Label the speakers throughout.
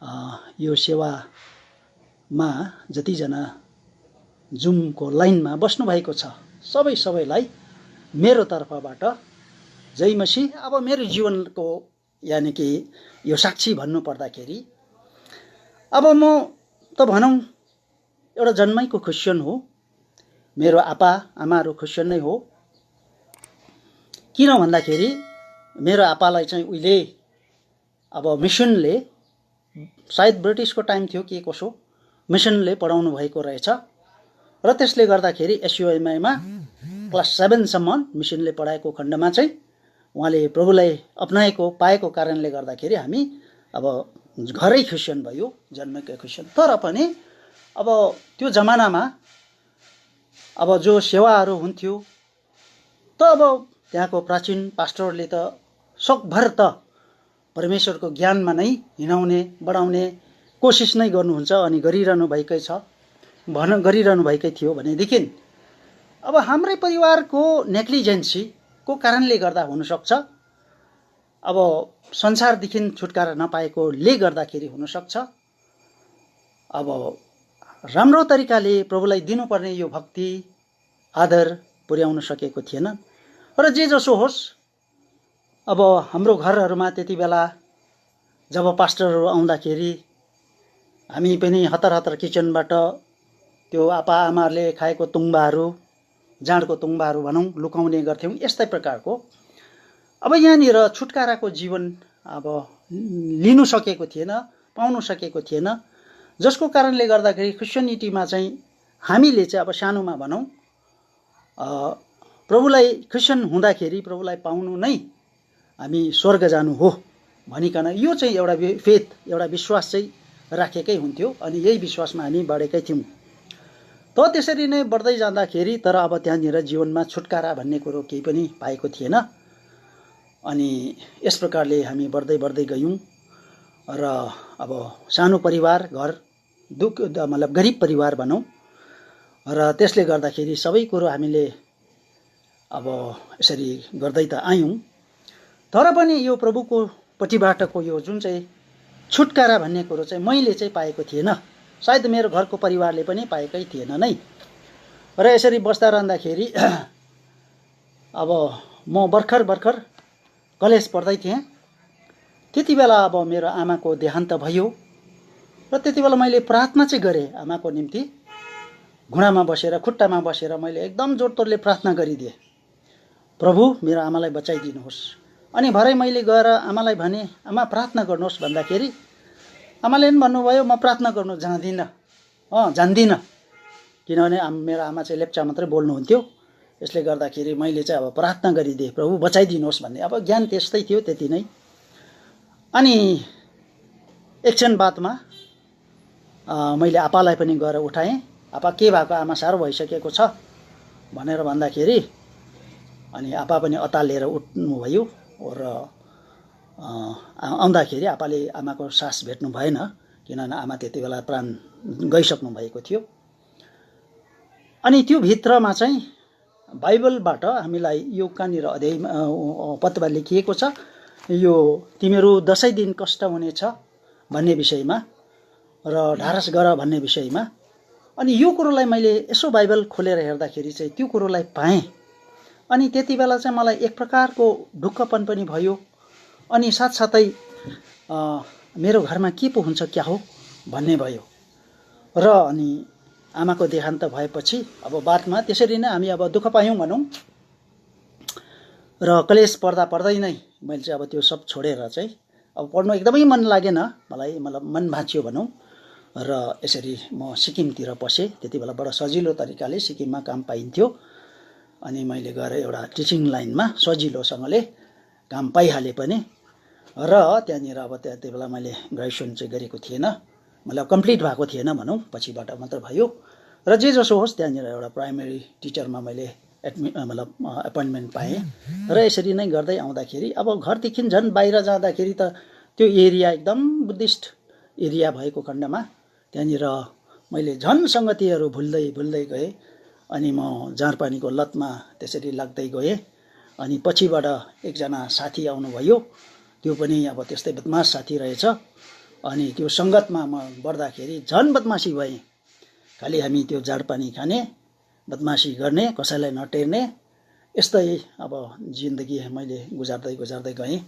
Speaker 1: यो सेवामा जतिजना जुमको लाइनमा बस्नुभएको छ सबैलाई मेरो तर्फबाट जय मसीह। अब मेरो जीवनको यानि कि यो साक्षी भन्नु पर्दाखेरि अब म त भनौँ एउटा जन्मैको क्रिस्चियन हो। मेरो आप्पा आमाहरू क्रिस्चियन नै हो। किन भन्दाखेरि मेरो आप्पालाई चाहिँ उहिले अब मिसनले सायद ब्रिटिसको टाइम थियो के कसो मिसनले पढाउनु भएको रहेछ र त्यसले गर्दाखेरि एसयुएमआईमा क्लास 7 सम्म मिसनले पढाएको खण्डमा चाहिँ उहाँले प्रभुलाई अपनाएको पाएको कारणले गर्दाखेरि हामी अब घरै क्रिस्चियन भयो, जन्मेकै क्रिस्चियन। तर पनि अब त्यो जमानामा अब जो सेवाहरू हुन्थ्यो त अब त्यहाँको प्राचीन पास्टरले त सकभर त परमेश्वरको ज्ञानमा नै हिँडाउने बढाउने कोसिस नै गर्नुहुन्छ अनि गरिरहनु भएकै थियो भनेदेखि अब हाम्रै परिवारको नेग्लिजेन्सीको कारणले गर्दा हुनसक्छ, अब संसारदेखि छुटकारा नपाएकोले गर्दाखेरि हुनसक्छ, अब राम्रो तरिकाले प्रभुलाई दिनुपर्ने यो भक्ति आदर पुर्याउन सकेको थिएन। र जे जसो होस्, अब हाम्रो घरहरूमा त्यति बेला जब पास्टरहरू आउँदाखेरि हामी पनि हतार किचनबाट त्यो आप्पा आमाहरूले खाएको तुङ्बाहरू, जाँडको तुङ्बाहरू भनौँ लुकाउने गर्थ्यौँ। यस्तै प्रकारको अब यहाँनिर छुटकाराको जीवन अब लिनु सकेको थिएन, पाउनु सकेको थिएन, जसको कारणले गर्दाखेरि क्रिस्चियनिटीमा चाहिँ हामीले चाहिँ अब सानोमा भनौँ प्रभुलाई क्रिस्चियन हुँदाखेरि प्रभुलाई पाउनु नै हामी स्वर्ग जानु हो भनिकन यो चाहिँ एउटा फेथ एउटा विश्वास चाहिँ राखेकै हुन्थ्यो अनि यही विश्वासमा हामी बढेकै थियौँ। त त्यसरी नै बढ्दै जाँदाखेरि तर अब त्यहाँनिर जीवनमा छुटकारा भन्ने कुरो केही पनि पाएको थिएन अनि यस प्रकारले हामी बढ्दै गयौँ र अब सानो परिवार घर मतलब गरिब परिवार भनौँ र त्यसले गर्दाखेरि सबै कुरो हामीले अब यसरी गर्दै त आयौँ। तर पनि यो प्रभुको पट्टिबाटको यो जुन चाहिँ छुटकारा भन्ने कुरो चाहिँ मैले चाहिँ पाएको थिएन, सायद मेरो घरको परिवारले पनि पाएकै थिएन नै। र यसरी बस्दा रहँदाखेरि अब म भर्खर कलेज पढ्दै थिएँ। त्यति बेला अब मेरो आमाको देहान्त भयो र त्यति बेला मैले प्रार्थना चाहिँ गरेँ आमाको निम्ति। घुँडामा बसेर खुट्टामा बसेर मैले एकदम जोडतोडले प्रार्थना गरिदिएँ, प्रभु मेरो आमालाई बचाइदिनुहोस्। अनि भरे मैले गएर आमालाई भने आमा प्रार्थना गर्नुहोस् भन्दाखेरि आमाले पनि भन्नुभयो म प्रार्थना गर्नु जान्दिनँ किनभने मेरो आमा चाहिँ लेप्चा मात्रै बोल्नुहुन्थ्यो। यसले गर्दाखेरि मैले चाहिँ अब प्रार्थना गरिदिएँ प्रभु बचाइदिनुहोस् भन्ने। अब ज्ञान त्यस्तै थियो त्यति नै। अनि एकछिन बादमा मैले आप्पालाई पनि गएर उठाएँ, आप्पा के भएको आमा साह्रो भइसकेको छ भनेर भन्दाखेरि अनि आप्पा पनि अतालिएर उठ्नुभयो र आउँदाखेरि आप्पाले आमाको सास भेट्नु भएन किनभने आमा त्यति बेला प्राण गइसक्नु भएको थियो। अनि त्यो भित्रमा चाहिँ बाइबलबाट हामीलाई यो कहाँनिर अध्याय पत्रमा लेखिएको छ, यो तिमीहरू 10 दिन कष्ट हुनेछ भन्ने विषयमा र ढारस गर भन्ने विषयमा। अनि यो कुरोलाई मैले यसो बाइबल खोलेर हेर्दाखेरि चाहिँ त्यो कुरोलाई पाएँ। अनि त्यति बेला चाहिँ मलाई एक प्रकारको ढुक्कपन पनि भयो अनि साथसाथै मेरो घरमा के पो हुन्छ क्या हो भन्ने भयो। र अनि आमाको देहान्त भएपछि अब बादमा त्यसरी नै हामी अब दुःख पायौँ भनौँ। र कलेज पढ्दै नै मैले चाहिँ अब त्यो सब छोडेर चाहिँ अब पढ्नु एकदमै मन लागेन मलाई, मतलब मन भाँच्यो भनौँ। र यसरी म सिक्किमतिर पसेँ। त्यति बेला बडा सजिलो तरिकाले सिक्किममा काम पाइन्थ्यो अनि मैले गएर एउटा टिचिङ लाइनमा सजिलोसँगले काम पाइहालेँ पनि। र त्यहाँनिर अब त्यति बेला मैले ग्रेजुएसन चाहिँ गरेको थिएन, मतलब कम्प्लिट भएको थिएन भनौँ, पछिबाट मात्र भयो। र जे जसो होस् त्यहाँनिर एउटा प्राइमेरी टिचरमा मैले एपोइन्टमेन्ट पाएँ। र यसरी नै गर्दै आउँदाखेरि अब घरदेखि झन् बाहिर जाँदाखेरि त त्यो एरिया एकदम बुद्धिस्ट एरिया भएको खण्डमा त्यहाँनिर मैले झन् सङ्गतिहरू भुल्दै गएँ। अनि म जाँडपानीको लतमा त्यसरी लाग्दै गएँ। अनि पछिबाट एकजना साथी आउनुभयो, त्यो पनि अब त्यस्तै बदमास साथी रहेछ। अनि त्यो सङ्गतमा म बढ्दाखेरि झन् बदमासी भएँ। खालि हामी त्यो जाडपानी खाने, बदमासी गर्ने, कसैलाई नटेर्ने, यस्तै अब जिन्दगी मैले गुजार्दै गएँ।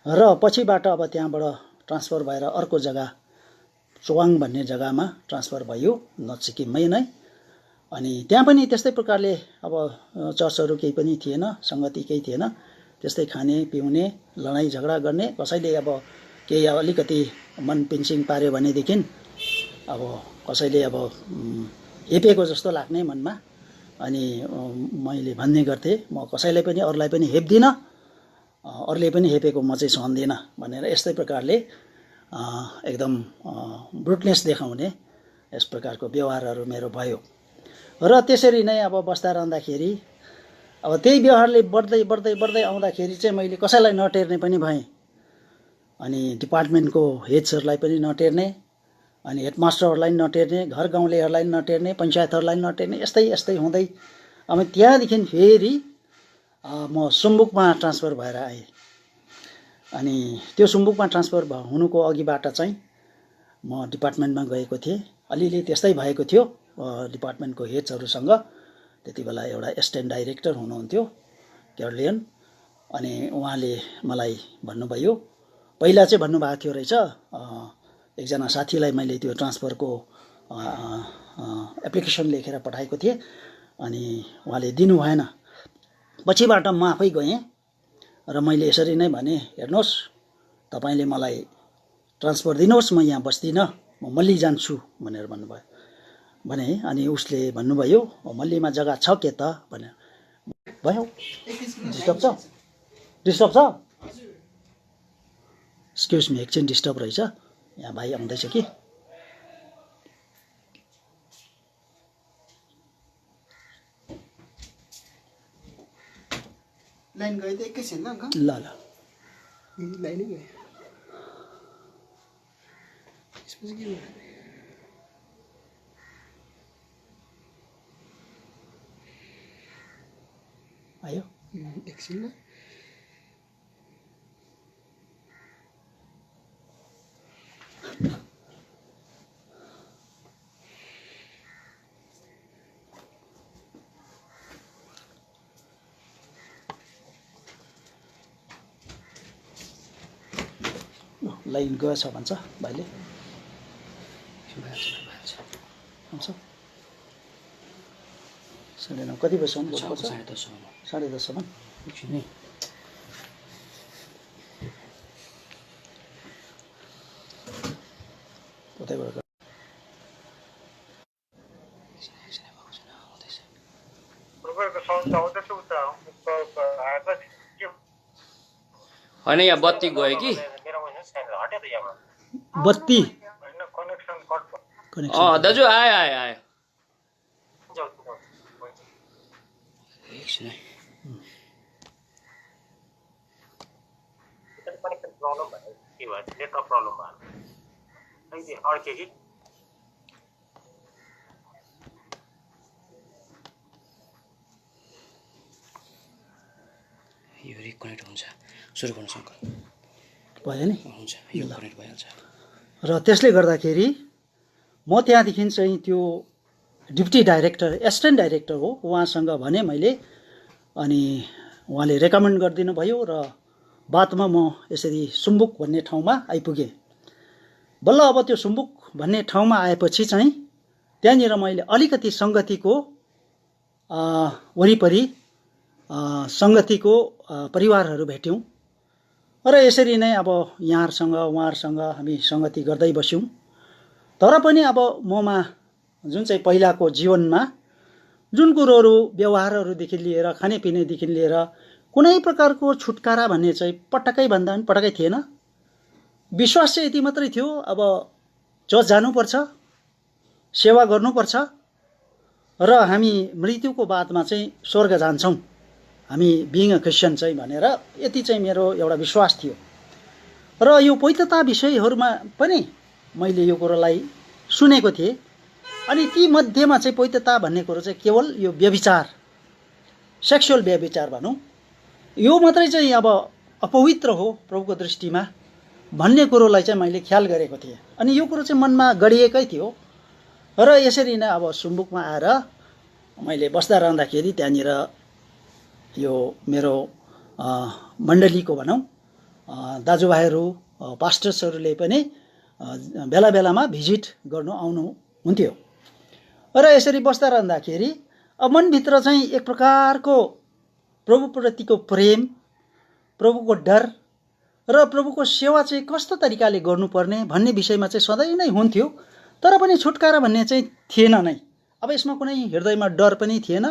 Speaker 1: र पछिबाट अब त्यहाँबाट ट्रान्सफर भएर अर्को जग्गा चोवाङ भन्ने जग्गामा ट्रान्सफर भयो, नर्थ सिक्किममै नै। अनि त्यहाँ पनि त्यस्तै प्रकारले अब चर्चहरू केही पनि थिएन, सङ्गति केही थिएन। त्यस्तै खाने पिउने, लडाइँ झगडा गर्ने, कसैले अब केही अलिकति मन पिन्सिङ पार्यो भनेदेखि अब कसैले अब हेपेको जस्तो लाग्ने मनमा। अनि मैले भन्ने गर्थेँ, म कसैलाई पनि अरूलाई पनि हेप्दिनँ, अरूले पनि हेपेको म चाहिँ सहन्दिनँ भनेर यस्तै प्रकारले एकदम ब्रुटनेस देखाउने यस प्रकारको व्यवहारहरू मेरो भयो। र त्यसरी नै अब बस्दा रहँदाखेरि अब त्यही व्यवहारले बढ्दै आउँदाखेरि चाहिँ मैले कसैलाई नटेर्ने पनि भएँ। अनि डिपार्टमेन्टको हेड्सहरूलाई पनि नटेर्ने, अनि हेडमास्टरहरूलाई पनि नटेर्ने, घर गाउँलेहरूलाई पनि नटेर्ने, पञ्चायतहरूलाई पनि नटेर्ने, यस्तै हुँदै अब त्यहाँदेखि फेरि म सुम्बुकमा ट्रान्सफर भएर आएँ। अनि त्यो सुम्बुकमा ट्रान्सफर हुनुको अघिबाट चाहिँ म डिपार्टमेन्टमा गएको थिएँ। अलिअलि त्यस्तै भएको थियो डिपार्टमेन्टको हेड्सहरूसँग। त्यति बेला एउटा एसिस्टेन्ट डाइरेक्टर हुनुहुन्थ्यो क्यारोलियन। अनि उहाँले मलाई भन्नुभयो, पहिला चाहिँ भन्नुभएको थियो रहेछ, एकजना साथीलाई मैले त्यो ट्रान्सफरको एप्लिकेसन लेखेर पठाएको थिएँ, अनि उहाँले दिनु भएन। पछिबाट म आफै गएँ र मैले यसरी नै भने, हेर्नुहोस् तपाईँले मलाई ट्रान्सफर दिनुहोस्, म यहाँ बस्दिनँ, म मल्ली जान्छु भनेर भन्नुभयो भने। अनि उसले भन्नुभयो, मल्लीमा जग्गा छ के त भनेर। भयो, डिस्टर्ब छ एक्सक्युज मी, एकछिन डिस्टर्ब रहेछ, यहाँ भाइ आउँदैछ कि।
Speaker 2: लाइन गयो त एकैछिन ल
Speaker 1: ल
Speaker 2: लाइनै गयो। त्यसपछि के भयो?
Speaker 1: आयो
Speaker 2: एकछिन ल।
Speaker 1: लाइन गएछ भन्छ भाइले। हुन्छ 9:30 कति बजीसम्म बस्नुपर्छ? 10:30 एकछिन है। उतैबाट
Speaker 3: होइन, यहाँ बत्ती गयो कि।
Speaker 1: बत्ती
Speaker 3: दाजु आयो। एकछिन है। यो रिकनेक्ट हुन्छ, सुरु गर्नु सङ्कल।
Speaker 1: भयो नि,
Speaker 3: हुन्छ, यो कनेक्ट भइहाल्छ।
Speaker 1: र त्यसले गर्दाखेरि म त्यहाँदेखि चाहिँ त्यो डिप्टी डाइरेक्टर, एसिस्टेन्ट डाइरेक्टर हो, उहाँसँग भने मैले। अनि उहाँले रेकमेन्ड गरिदिनु भयो र बादमा म यसरी सुम्बुक भन्ने ठाउँमा आइपुगेँ। बल्ल अब त्यो सुम्बुक भन्ने ठाउँमा आएपछि चाहिँ त्यहाँनिर मैले अलिकति सङ्गतिको वरिपरि सङ्गतिको परिवारहरू भेट्यौँ। र यसरी नै अब यहाँहरूसँग उहाँहरूसँग हामी सङ्गति गर्दै बस्यौँ। तर पनि अब ममा जुन चाहिँ पहिलाको जीवनमा जुन कुरोहरू व्यवहारहरूदेखि लिएर खानेपिनेदेखि लिएर कुनै प्रकारको छुटकारा भन्ने चाहिँ पटक्कै भन्दा पनि पटक्कै थिएन। विश्वास चाहिँ यति मात्रै थियो, अब चर्च जानुपर्छ, सेवा गर्नुपर्छ र हामी मृत्युको बादमा चाहिँ स्वर्ग जान्छौँ, हामी बिइङ अ क्रिस्चियन चाहिँ भनेर यति चाहिँ मेरो एउटा विश्वास थियो। र यो पवित्रता विषयहरूमा पनि मैले यो कुरोलाई सुनेको थिएँ। अनि ती मध्येमा चाहिँ पवित्रता भन्ने कुरो चाहिँ केवल यो व्यभिचार, सेक्सुअल व्यभिचार भनौँ, यो मात्रै चाहिँ अब अपवित्र हो प्रभुको दृष्टिमा। भन्ने कुरोलाई चाहिँ मैले ख्याल गरेको थिएँ। अनि यो कुरो चाहिँ मनमा गढिएकै थियो र यसरी नै अब सुम्बुकमा आएर मैले बस्दा रहँदाखेरि त्यहाँनिर यो मेरो मण्डलीको भनौँ दाजुभाइहरू पास्टर्सहरूले पनि बेला बेलामा भिजिट गर्नु आउनुहुन्थ्यो र यसरी बस्दा रहँदाखेरि अब मनभित्र चाहिँ एक प्रकारको प्रभुप्रतिको प्रेम, प्रभुको डर र प्रभुको सेवा चाहिँ कस्तो तरिकाले गर्नुपर्ने भन्ने विषयमा चाहिँ सधैँ नै हुन्थ्यो। तर पनि छुटकारा भन्ने चाहिँ थिएन नै। अब यसमा कुनै हृदयमा डर पनि थिएन,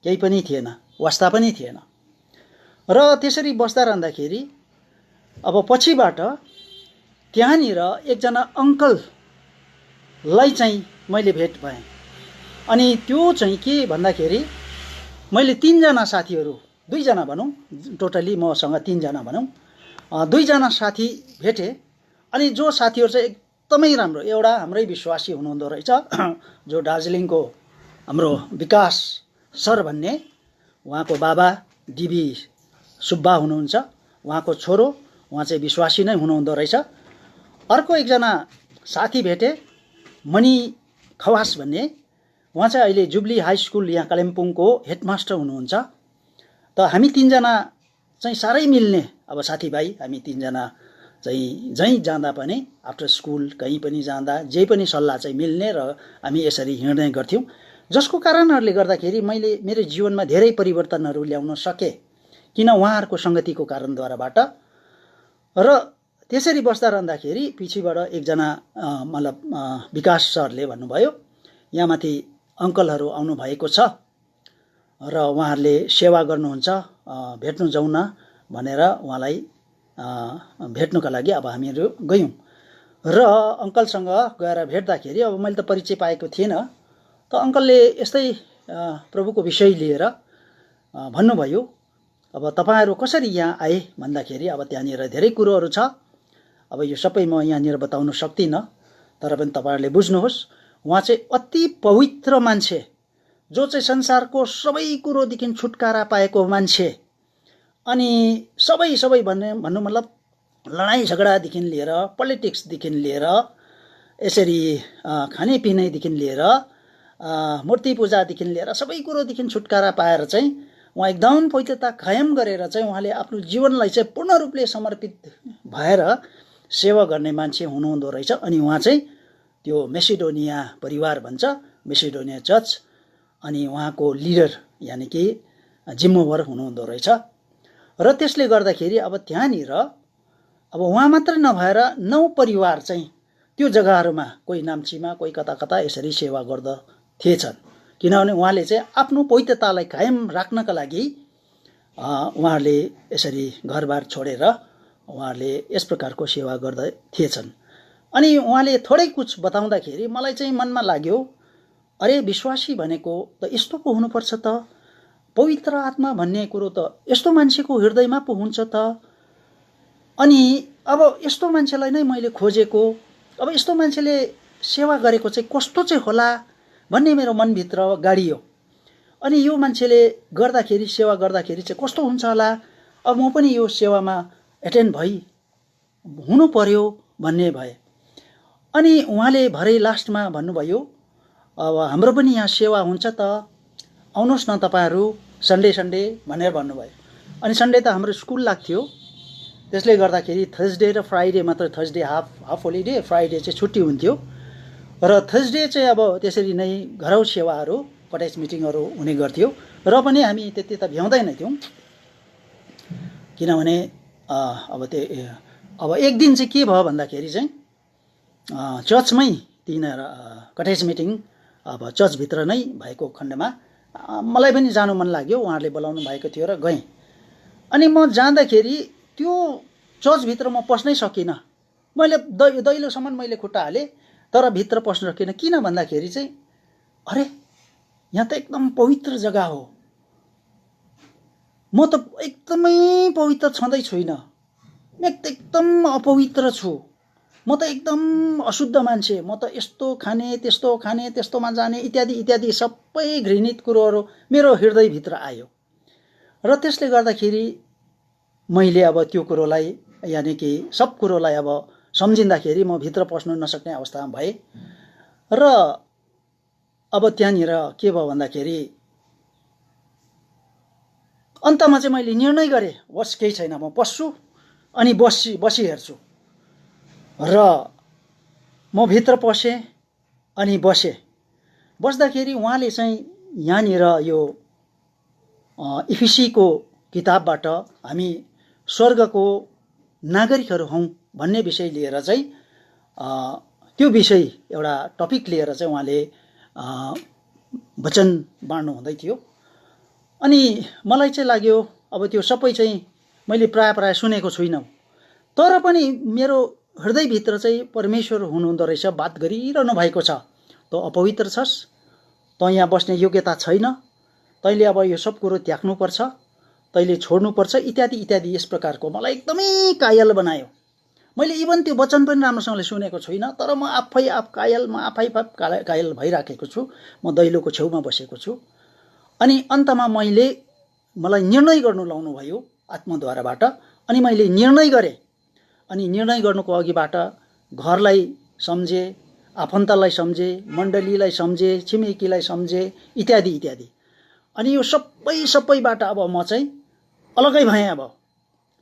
Speaker 1: केही पनि थिएन, वास्ता पनि थिएन। र त्यसरी बस्दा रहँदाखेरि अब पछिबाट त्यहाँनिर एकजना अङ्कललाई चाहिँ मैले भेट भएँ। अनि त्यो चाहिँ के भन्दाखेरि मैले 3 जना साथीहरू, 2 जना भनौँ, टोटली मसँग 3 जना भनौँ, 2 जना साथी भेटेँ। अनि जो साथीहरू चाहिँ एकदमै राम्रो, एउटा हाम्रै विश्वासी हुनुहुँदो रहेछ, जो दार्जिलिङको हाम्रो विकास सर भन्ने, उहाँको बाबा डिबी सुब्बा हुनुहुन्छ, उहाँको छोरो, उहाँ चाहिँ विश्वासी नै हुनुहुँदो रहेछ। अर्को एकजना साथी भेटेँ, मणि खवास भन्ने, उहाँ चाहिँ अहिले जुब्ली हाई स्कुल यहाँ कालिम्पोङको हेडमास्टर हुनुहुन्छ। त हामी 3 जना चाहिँ साह्रै मिल्ने अब साथीभाइ। हामी 3 जना चाहिँ जहीँ जाँदा पनि, आफ्टर स्कुल कहीँ पनि जाँदा जे पनि सल्लाह चाहिँ मिल्ने र हामी यसरी हिँड्ने गर्थ्यौँ। जसको कारणहरूले गर्दाखेरि मैले मेरो जीवनमा धेरै परिवर्तनहरू ल्याउन सकेँ, किन उहाँहरूको सङ्गतिको कारणद्वाराबाट। र त्यसरी बस्दा रहँदाखेरि पछिबाट एकजना मतलब विकास सरले भन्नुभयो, यहाँ माथि अङ्कलहरू आउनुभएको छ र उहाँहरूले सेवा गर्नुहुन्छ, भेट्नु जाउँ न भनेर उहाँलाई भेट्नुका लागि अब हामीहरू गयौँ। र अङ्कलसँग गएर भेट्दाखेरि अब मैले त परिचय पाएको थिएन। त अङ्कलले यस्तै प्रभुको विषय लिएर भन्नुभयो, अब तपाईँहरू कसरी यहाँ आए भन्दाखेरि अब त्यहाँनिर धेरै कुरोहरू छ। अब यो सबै म यहाँनिर बताउन सक्दिनँ, तर पनि तपाईँहरूले बुझ्नुहोस्। उहाँ चाहिँ अति पवित्र मान्छे, जो चाहिँ संसारको सबै कुरोदेखि छुटकारा पाएको मान्छे। अनि सबै भन्नु मतलब लडाइँ झगडादेखि लिएर, पोलिटिक्सदेखि लिएर, यसरी खानेपिनेदेखि लिएर, मूर्ति पूजादेखि लिएर सबै कुरोदेखि छुटकारा पाएर चाहिँ उहाँ एकदम पवित्रता कायम गरेर चाहिँ उहाँले आफ्नो जीवनलाई चाहिँ पूर्ण रूपले समर्पित भएर सेवा गर्ने मान्छे हुनुहुँदो रहेछ। अनि उहाँ चाहिँ त्यो मेसिडोनिया परिवार भन्छ, मेसिडोनिया चर्च, अनि उहाँको लिडर यानि कि जिम्मेवार हुनुहुँदो रहेछ। र त्यसले गर्दाखेरि अब त्यहाँनिर अब उहाँ मात्र नभएर 9 परिवार चाहिँ त्यो जग्गाहरूमा, कोही नाम्चीमा, कोही कता कता यसरी सेवा गर्दथिएछन्। किनभने उहाँले चाहिँ आफ्नो पवित्रतालाई कायम राख्नका लागि उहाँहरूले यसरी घरबार छोडेर उहाँहरूले यस प्रकारको सेवा गर्दथिएछन्। अनि उहाँले थोरै कुछ बताउँदाखेरि मलाई चाहिँ मनमा लाग्यो, अरे विश्वासी भनेको त यस्तो पो हुनुपर्छ त, पवित्र आत्मा भन्ने कुरो त यस्तो मान्छेको हृदयमा पो हुन्छ त। अनि अब यस्तो मान्छेलाई नै मैले खोजेको, अब यस्तो मान्छेले सेवा गरेको चाहिँ कस्तो चाहिँ होला भन्ने मेरो मनभित्र गाडियो। अनि यो मान्छेले गर्दाखेरि, सेवा गर्दाखेरि चाहिँ कस्तो हुन्छ होला, अब म पनि यो सेवामा एटेन्ड हुनु पर्यो भन्ने भए। अनि उहाँले भरे लास्टमा भन्नुभयो, अब हाम्रो पनि यहाँ सेवा हुन्छ त, आउनुहोस् न तपाईँहरू सन्डे भनेर भन्नुभयो। अनि सन्डे त हाम्रो स्कुल लाग्थ्यो, त्यसले गर्दाखेरि थर्सडे र फ्राइडे मात्र, थर्सडे हाफ होलिडे, फ्राइडे चाहिँ छुट्टी हुन्थ्यो। र थर्सडे चाहिँ अब त्यसरी नै घरौ सेवाहरू, कटेज मिटिङहरू हुने गर्थ्यो। र पनि हामी त्यति त भ्याउँदैन थियौँ, किनभने अब एक दिन चाहिँ के भयो भन्दाखेरि चाहिँ चर्चमै तिनीहरू कटेज मिटिङ अब चर्चभित्र नै भएको खण्डमा मलाई पनि जानु मन लाग्यो, उहाँहरूले बोलाउनु भएको थियो र गएँ। अनि म जाँदाखेरि त्यो चर्चभित्र म पस्नै सकिनँ। मैले दैलोसम्म मैले खुट्टा हालेँ, तर भित्र पस्न सकिनँ। किन भन्दाखेरि चाहिँ अरे यहाँ त एकदम पवित्र जग्गा हो, म त एकदमै पवित्र छँदै छुइनँ, म एकदम अपवित्र छु, म त एकदम अशुद्ध मान्छे, म त यस्तो खाने त्यस्तोमा जाने इत्यादि इत्यादि सबै घृणित कुरोहरू मेरो हृदयभित्र आयो। र त्यसले गर्दाखेरि मैले अब त्यो कुरोलाई यानि कि सब कुरोलाई अब सम्झिँदाखेरि म भित्र पस्नु नसक्ने अवस्थामा भएँ र अब त्यहाँनिर के भयो भन्दाखेरि अन्तमा चाहिँ मैले निर्णय गरेँ होस् केही छैन म पस्छु अनि बसी हेर्छु र म भित्र पसेँ अनि बस्दाखेरि उहाँले चाहिँ यहाँनिर यो इफिसीको किताबबाट हामी स्वर्गको नागरिकहरू हौँ भन्ने विषय लिएर चाहिँ त्यो विषय एउटा टपिक लिएर चाहिँ उहाँले वचन बाँड्नु हुँदै थियो अनि मलाई चाहिँ लाग्यो अब त्यो सबै चाहिँ मैले प्राय सुनेको छुइनँ तर पनि मेरो हृदयभित्र चाहिँ परमेश्वर हुनुहुँदो रहेछ बात गरिरहनु भएको छ तँ अपवित्र छस् तँ यहाँ बस्ने योग्यता छैन तैँले अब यो सब कुरो त्याग्नुपर्छ तैँले छोड्नुपर्छ इत्यादि इत्यादि यस प्रकारको मलाई एकदमै कायल बनायो मैले इभन त्यो वचन पनि राम्रोसँगले सुनेको छुइनँ तर म आफै कायल भइराखेको छु म दैलोको छेउमा बसेको छु अनि अन्तमा मलाई निर्णय गर्नु लाउनु भयो आत्मद्वाराबाट अनि मैले निर्णय गरेँ अनि निर्णय गर्नुको अघिबाट घरलाई सम्झे आफन्तलाई सम्झे मण्डलीलाई सम्झे छिमेकीलाई सम्झे इत्यादि इत्यादि अनि यो सबैबाट अब म चाहिँ अलगै भएँ अब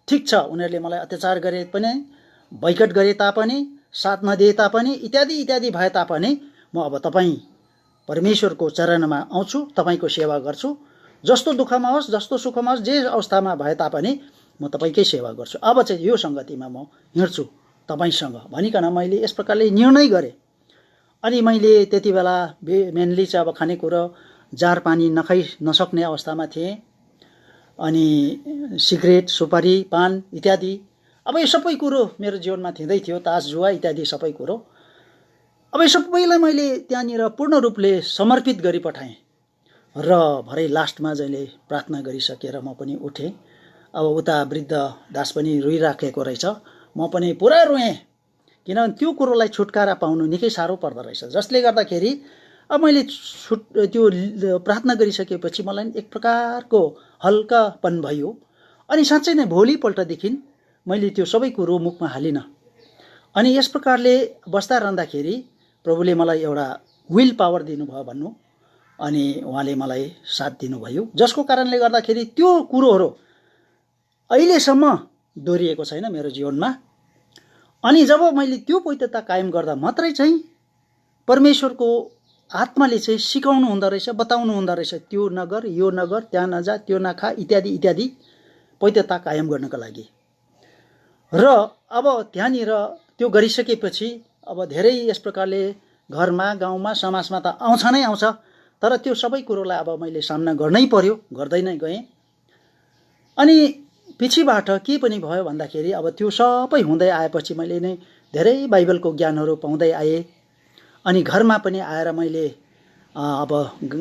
Speaker 1: ठिक छ उनीहरूले मलाई अत्याचार गरे पनि बैकट गरे तापनि साथ नदिए तापनि इत्यादि इत्यादि भए तापनि म अब तपाईँ परमेश्वरको चरणमा आउँछु तपाईँको सेवा गर्छु जस्तो दुःखमा होस् जस्तो सुखमा होस् जे अवस्थामा भए तापनि म तपाईँकै सेवा गर्छु अब चाहिँ यो सङ्गतिमा म हिँड्छु तपाईँसँग भनिकन मैले यस प्रकारले निर्णय गरेँ अनि मैले त्यति बेला मेनली चाहिँ अब खानेकुरो जार पानी नखाइ नसक्ने अवस्थामा थिएँ अनि सिगरेट सुपारी पान इत्यादि अब यो सबै कुरो मेरो जीवनमा थिँदै थियो तास जुवा इत्यादि सबै कुरो अब यो सबैलाई मैले त्यहाँनिर पूर्ण रूपले समर्पित गरी पठाएँ र भरे लास्टमा जहिले प्रार्थना गरिसकेर म पनि उठेँ अब उता वृद्ध दास पनि रोइराखेको रहेछ म पनि पुरा रोएँ किनभने त्यो कुरोलाई छुटकारा पाउनु निकै साह्रो पर्दो रहेछ जसले गर्दाखेरि अब मैले त्यो प्रार्थना गरिसकेपछि मलाई एक प्रकारको हल्कापन भयो अनि साँच्चै नै भोलिपल्टदेखि मैले त्यो सबै कुरो मुखमा हालिनँ अनि यस प्रकारले बस्दा रहँदाखेरि प्रभुले मलाई एउटा विल पावर दिनुभयो भन्नु अनि उहाँले मलाई साथ दिनुभयो जसको कारणले गर्दाखेरि त्यो कुरोहरू अहिलेसम्म दोहोरिएको छैन मेरो जीवनमा अनि जब मैले त्यो पवित्रता कायम गर्दा मात्रै चाहिँ परमेश्वरको आत्माले चाहिँ सिकाउनु हुँदो रहेछ बताउनु हुँदो रहेछ त्यो नगर यो नगर त्यहाँ नजा त्यो नखा इत्यादि इत्यादि पवित्रता कायम गर्नको लागि र अब त्यहाँनिर त्यो गरिसकेपछि अब धेरै यस प्रकारले घरमा गाउँमा समाजमा त आउँछ नै आउँछ तर त्यो सबै कुरोलाई अब मैले सामना गर्नै पर्यो गर्दै नै गएँ अनि पछिबाट के पनि भयो भन्दाखेरि अब त्यो सबै हुँदै आएपछि मैले नै धेरै बाइबलको ज्ञानहरू पाउँदै आएँ अनि घरमा पनि आएर मैले अब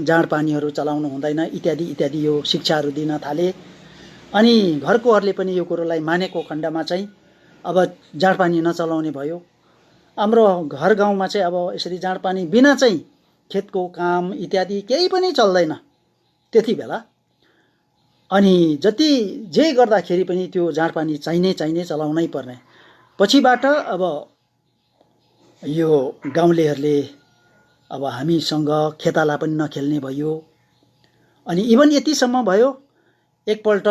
Speaker 1: जाँड पानीहरू चलाउनु हुँदैन इत्यादि इत्यादि यो शिक्षाहरू दिन थालेँ अनि घरकोहरूले पनि यो कुरोलाई मानेको खण्डमा चाहिँ अब जाँड पानी नचलाउने भयो हाम्रो घर गाउँमा चाहिँ अब यसरी जाँड पानी बिना चाहिँ खेतको काम इत्यादि केही पनि चल्दैन त्यति बेला अनि जति जे गर्दाखेरि पनि त्यो जाँड पानी चाहिने चलाउनै पर्ने पछिबाट अब यो गाउँलेहरूले अब हामीसँग खेताला पनि नखेल्ने भयो अनि इभन यतिसम्म भयो एकपल्ट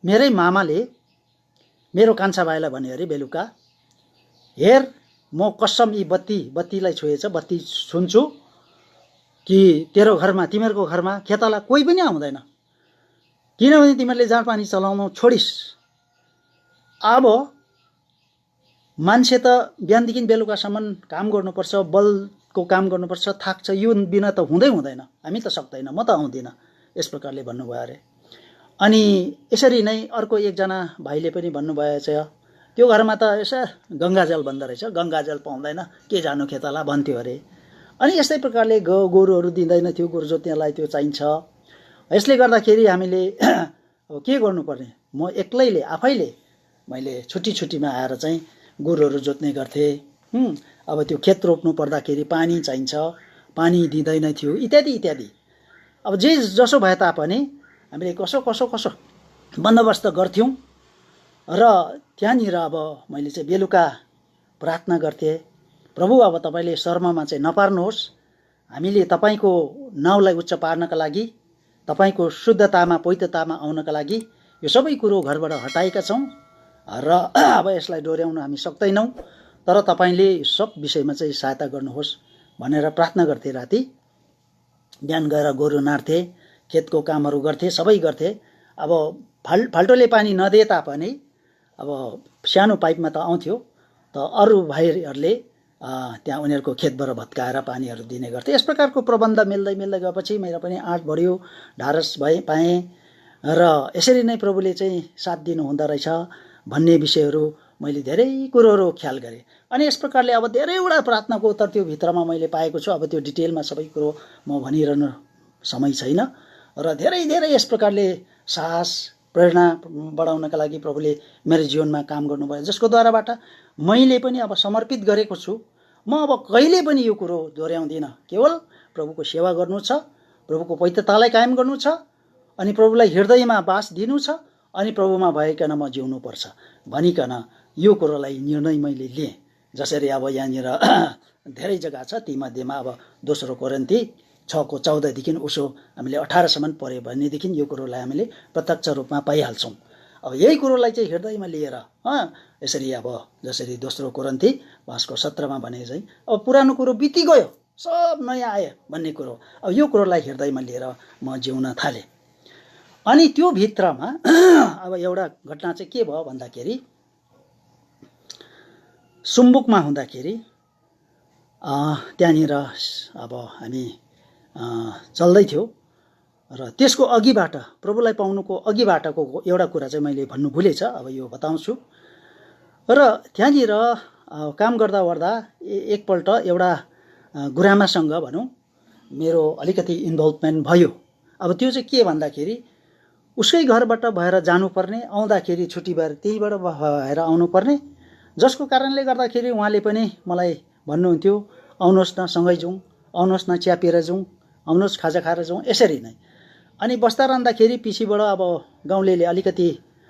Speaker 1: मेरै मामाले मेरो कान्छा भाइलाई भन्यो अरे बेलुका हेर म कसम यी बत्तीलाई छोएछ बत्ती छुन्छु कि तिमीहरूको घरमा खेताला कोही पनि आउँदैन किनभने तिमीहरूले जाँड पानी चलाउनु छोडिस् अब मान्छे त बिहानदेखि बेलुकासम्म काम गर्नुपर्छ बलको काम गर्नुपर्छ थाक्छ यो बिना त हुँदैन हामी त सक्दैन म त आउँदिनँ यस प्रकारले भन्नुभयो अरे अनि यसरी नै अर्को एकजना भाइले पनि भन्नुभएछ त्यो घरमा त यसो गङ्गाजल भन्दो रहेछ गङ्गाजल पाउँदैन के जानु खेताला भन्थ्यो अरे अनि यस्तै प्रकारले गोरुहरू दिँदैन थियो गोरु जोत्नेलाई त्यो चाहिन्छ यसले गर्दाखेरि हामीले अब के गर्नुपर्ने म एक्लैले आफैले मैले छुट्टीमा आएर चाहिँ गोरुहरू जोत्ने गर्थेँ अब त्यो खेत रोप्नु पर्दाखेरि पानी चाहिन्छ पानी दिँदैन थियो इत्यादि इत्यादि अब जे जसो भए तापनि हामीले कसो बन्दोबस्त गर्थ्यौँ र त्यहाँनिर अब मैले चाहिँ बेलुका प्रार्थना गर्थेँ, प्रभु अब तपाईँले शर्ममा चाहिँ नपार्नुहोस्, हामीले तपाईँको नाउँलाई उच्च पार्नका लागि, तपाईँको शुद्धतामा पवित्रतामा आउनका लागि यो सबै कुरो घरबाट हटाएका छौँ र अब यसलाई डोर्याउन हामी सक्दैनौँ, तर तपाईँले सब विषयमा चाहिँ सहायता गर्नुहोस् भनेर प्रार्थना गर्थेँ। राति बिहान गएर गोरु नार्थेँ, खेतको कामहरू गर्थेँ, सबै गर्थेँ। अब फाल्टोले पानी नदिए तापनि अब सानो पाइपमा त आउँथ्यो, त अरू भाइहरूले त्यहाँ उनीहरूको खेतबाट भत्काएर पानीहरू दिने गर्थे। यस प्रकारको प्रबन्ध मिल्दै मिल्दै गएपछि मेरो पनि आँट बढ्यो, ढारस पाएँ र यसरी नै प्रभुले चाहिँ साथ दिनु हुँदो रहेछ भन्ने विषयहरू मैले धेरै कुरोहरू ख्याल गरेँ। अनि यस प्रकारले अब धेरैवटा प्रार्थनाको उत्तर त्यो भित्रमा मैले पाएको छु। अब त्यो डिटेलमा सबै कुरो म भनिरहनु समय छैन र धेरै धेरै यस प्रकारले साहस प्रेरणा बढाउनका लागि प्रभुले मेरो जीवनमा काम गर्नुभयो, जसको द्वाराबाट मैले पनि अब समर्पित गरेको छु। म अब कहिले पनि यो कुरो दोहोऱ्याउँदिनँ, केवल प्रभुको सेवा गर्नु छ, प्रभुको पवित्रतालाई कायम गर्नु छ, अनि प्रभुलाई हृदयमा बास दिनु छ, अनि प्रभुमा भइकन म जिउनुपर्छ भनिकन यो कुरोलाई निर्णय मैले लिएँ। जसरी अब यहाँनिर धेरै जग्गा छ, तीमध्येमा अब दोस्रो कोरिन्थी 6:14 उसो हामीले 18सम्म पढ्यो भनेदेखि यो कुरोलाई हामीले प्रत्यक्ष रूपमा पाइहाल्छौँ। अब यही कुरोलाई चाहिँ हृदयमा लिएर यसरी अब जसरी दोस्रो कोरिन्थी 5:17 भने चाहिँ अब पुरानो कुरो बितिगयो, सब नयाँ आयो भन्ने कुरो, अब यो कुरोलाई हृदयमा लिएर म जिउन थालेँ। अनि त्यो भित्रमा अब एउटा घटना चाहिँ के भयो भन्दाखेरि, सुम्बुकमा हुँदाखेरि त्यहाँनिर अब हामी चल्दै थियो र त्यसको अघिबाट प्रभुलाई पाउनुको अघिबाटको एउटा कुरा चाहिँ मैले भन्नु भुलेछ, अब यो बताउँछु। र त्यहाँनिर काम गर्दा गर्दा एकपल्ट एउटा गुरामासँग भनौँ मेरो अलिकति इन्भल्भमेन्ट भयो। अब त्यो चाहिँ के भन्दाखेरि, उसकै घरबाट भएर जानुपर्ने, आउँदाखेरि छुट्टी भएर त्यहीबाट भएर आउनुपर्ने, जसको कारणले गर्दाखेरि उहाँले पनि मलाई भन्नुहुन्थ्यो, आउनुहोस् न सँगै जाउँ, आउनुहोस् न चिया पिएर जाउँ, आउनुहोस् खाजा खाएर जाउँ, यसरी नै। अनि बस्दा रहँदाखेरि पछिबाट अब गाउँलेले अलिकति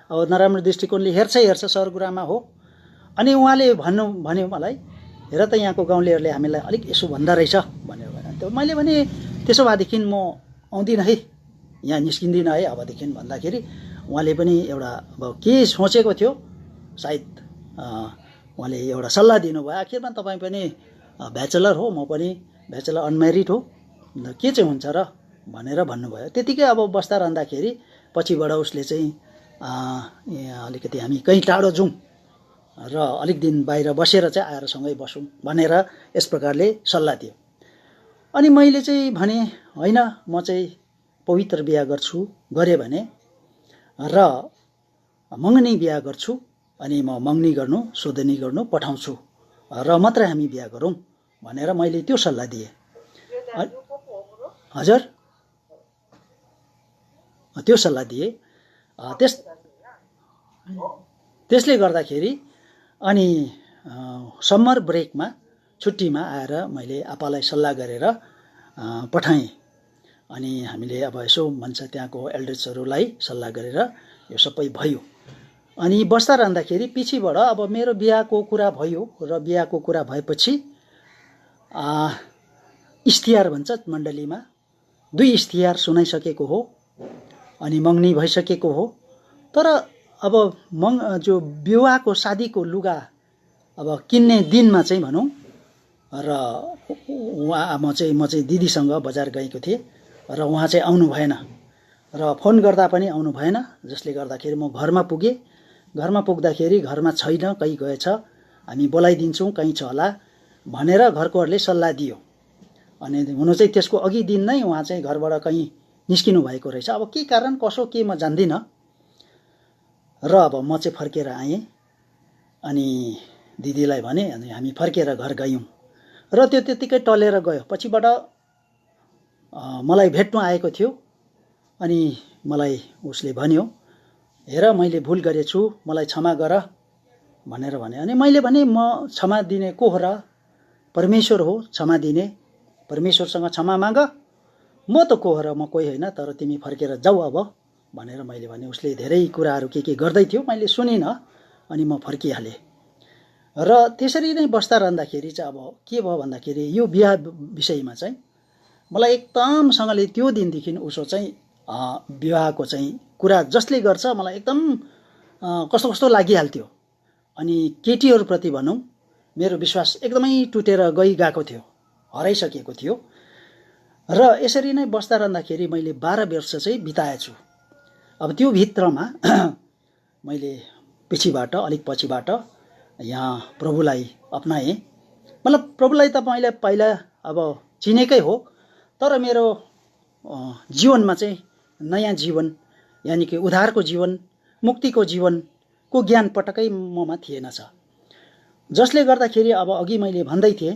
Speaker 1: अब नराम्रो दृष्टिकोणले हेर्छ सरगुरामा हो। अनि उहाँले भन्यो मलाई, हेर त यहाँको गाउँलेहरूले हामीलाई अलिक यसो भन्दा रहेछ भनेर भन्यो। मैले भने त्यसो भएदेखि म आउँदिनँ है, यहाँ निस्किँदिनँ है अबदेखि भन्दाखेरि उहाँले पनि एउटा अब के सोचेको थियो, सायद उहाँले एउटा सल्लाह दिनुभयो। आखिरमा तपाईँ पनि ब्याचलर हो, म पनि ब्याचलर अनम्यारिड हो, के चाहिँ हुन्छ र भनेर भन्नुभयो। त्यतिकै अब बस्दा रहँदाखेरि पछिबाट उसले चाहिँ अलिकति हामी कहीँ टाढो जाउँ र अलिक दिन बाहिर बसेर चाहिँ आएर सँगै बसौँ भनेर यस प्रकारले सल्लाह दियो। अनि मैले चाहिँ भने होइन, म चाहिँ पवित्र बिहा गर्छु, गरेँ भने र मँगनी बिहा गर्छु, अनि म मँगनी गर्नु शोधनी गर्नु पठाउँछु र मात्रै हामी बिहा गरौँ भनेर मैले त्यो सल्लाह दिएँ। हजुर, त्यो सल्लाह दिएँ। त्यसले गर्दाखेरि अनि समर ब्रेकमा छुट्टीमा आएर मैले आपालाई सल्लाह गरेर पठाएँ। अनि हामीले अब यसो भन्छ त्यहाँको एल्डर्सहरूलाई सल्लाह गरेर यो सबै भयो। अनि बस्दा रहँदाखेरि पछिबाट अब मेरो बिहाको कुरा भयो र बिहाको कुरा भएपछि इस्तिहार भन्छ मण्डलीमा 2 इस्तिहार सुनाइसकेको हो अनि मँगनी भइसकेको हो। तर अब जो विवाहको शादीको लुगा अब किन्ने दिनमा चाहिँ भनौँ र म चाहिँ दिदीसँग बजार गएको थिएँ र उहाँ चाहिँ आउनु भएन र फोन गर्दा पनि आउनु भएन, जसले गर्दाखेरि म घरमा पुगेँ। घरमा पुग्दाखेरि घरमा छैन, कहीँ गएछ, हामी बोलाइदिन्छौँ, कहीँ छ होला भनेर घरकोहरूले सल्लाह दियो। अनि हुनु चाहिँ त्यसको अघि दिन नै उहाँ चाहिँ घरबाट कहीँ निस्किनु भएको रहेछ। अब के कारण कसो के म जान्दिनँ। र अब म चाहिँ फर्केर आएँ अनि दिदीलाई भने, अनि हामी फर्केर घर गयौँ र त्यो त्यत्तिकै टलेर गयो। पछिबाट मलाई भेट्नु आएको थियो अनि मलाई उसले भन्यो, हेर मैले भुल गरेछु, मलाई क्षमा गर भनेर भने। अनि मैले भने म क्षमा दिने को हो र? परमेश्वर हो क्षमा दिने, परमेश्वरसँग क्षमा माग, म त को हो र, म कोही होइन, तर तिमी फर्केर जाऊ अब भनेर मैले भने। उसले धेरै कुराहरू के गर्दै थियो, मैले सुनिनँ अनि म फर्किहालेँ। र त्यसरी नै बस्दा रहँदाखेरि चाहिँ अब के भयो भन्दाखेरि यो बिहा विषयमा चाहिँ मलाई एकदमसँगले त्यो दिनदेखि उसो चाहिँ विवाहको चाहिँ कुरा जसले गर्छ मलाई एकदम कस्तो कस्तो लागिहाल्थ्यो। अनि केटीहरूप्रति भनौँ मेरो विश्वास एकदमै टुटेर गएको थियो, हराइसकेको थियो। र यसरी नै बस्दा रहँदाखेरि मैले 12 वर्ष चाहिँ बिताएछु। अब त्यो भित्रमा मैले अलिक पछिबाट यहाँ प्रभुलाई अपनाएँ। मतलब प्रभुलाई त मैले पहिला अब चिनेकै हो, तर मेरो जीवनमा चाहिँ नयाँ जीवन यानि कि उद्धारको जीवन, मुक्तिको जीवनको ज्ञान पटक्कै ममा थिएन छ। जसले गर्दाखेरि अब अघि मैले भन्दै थिएँ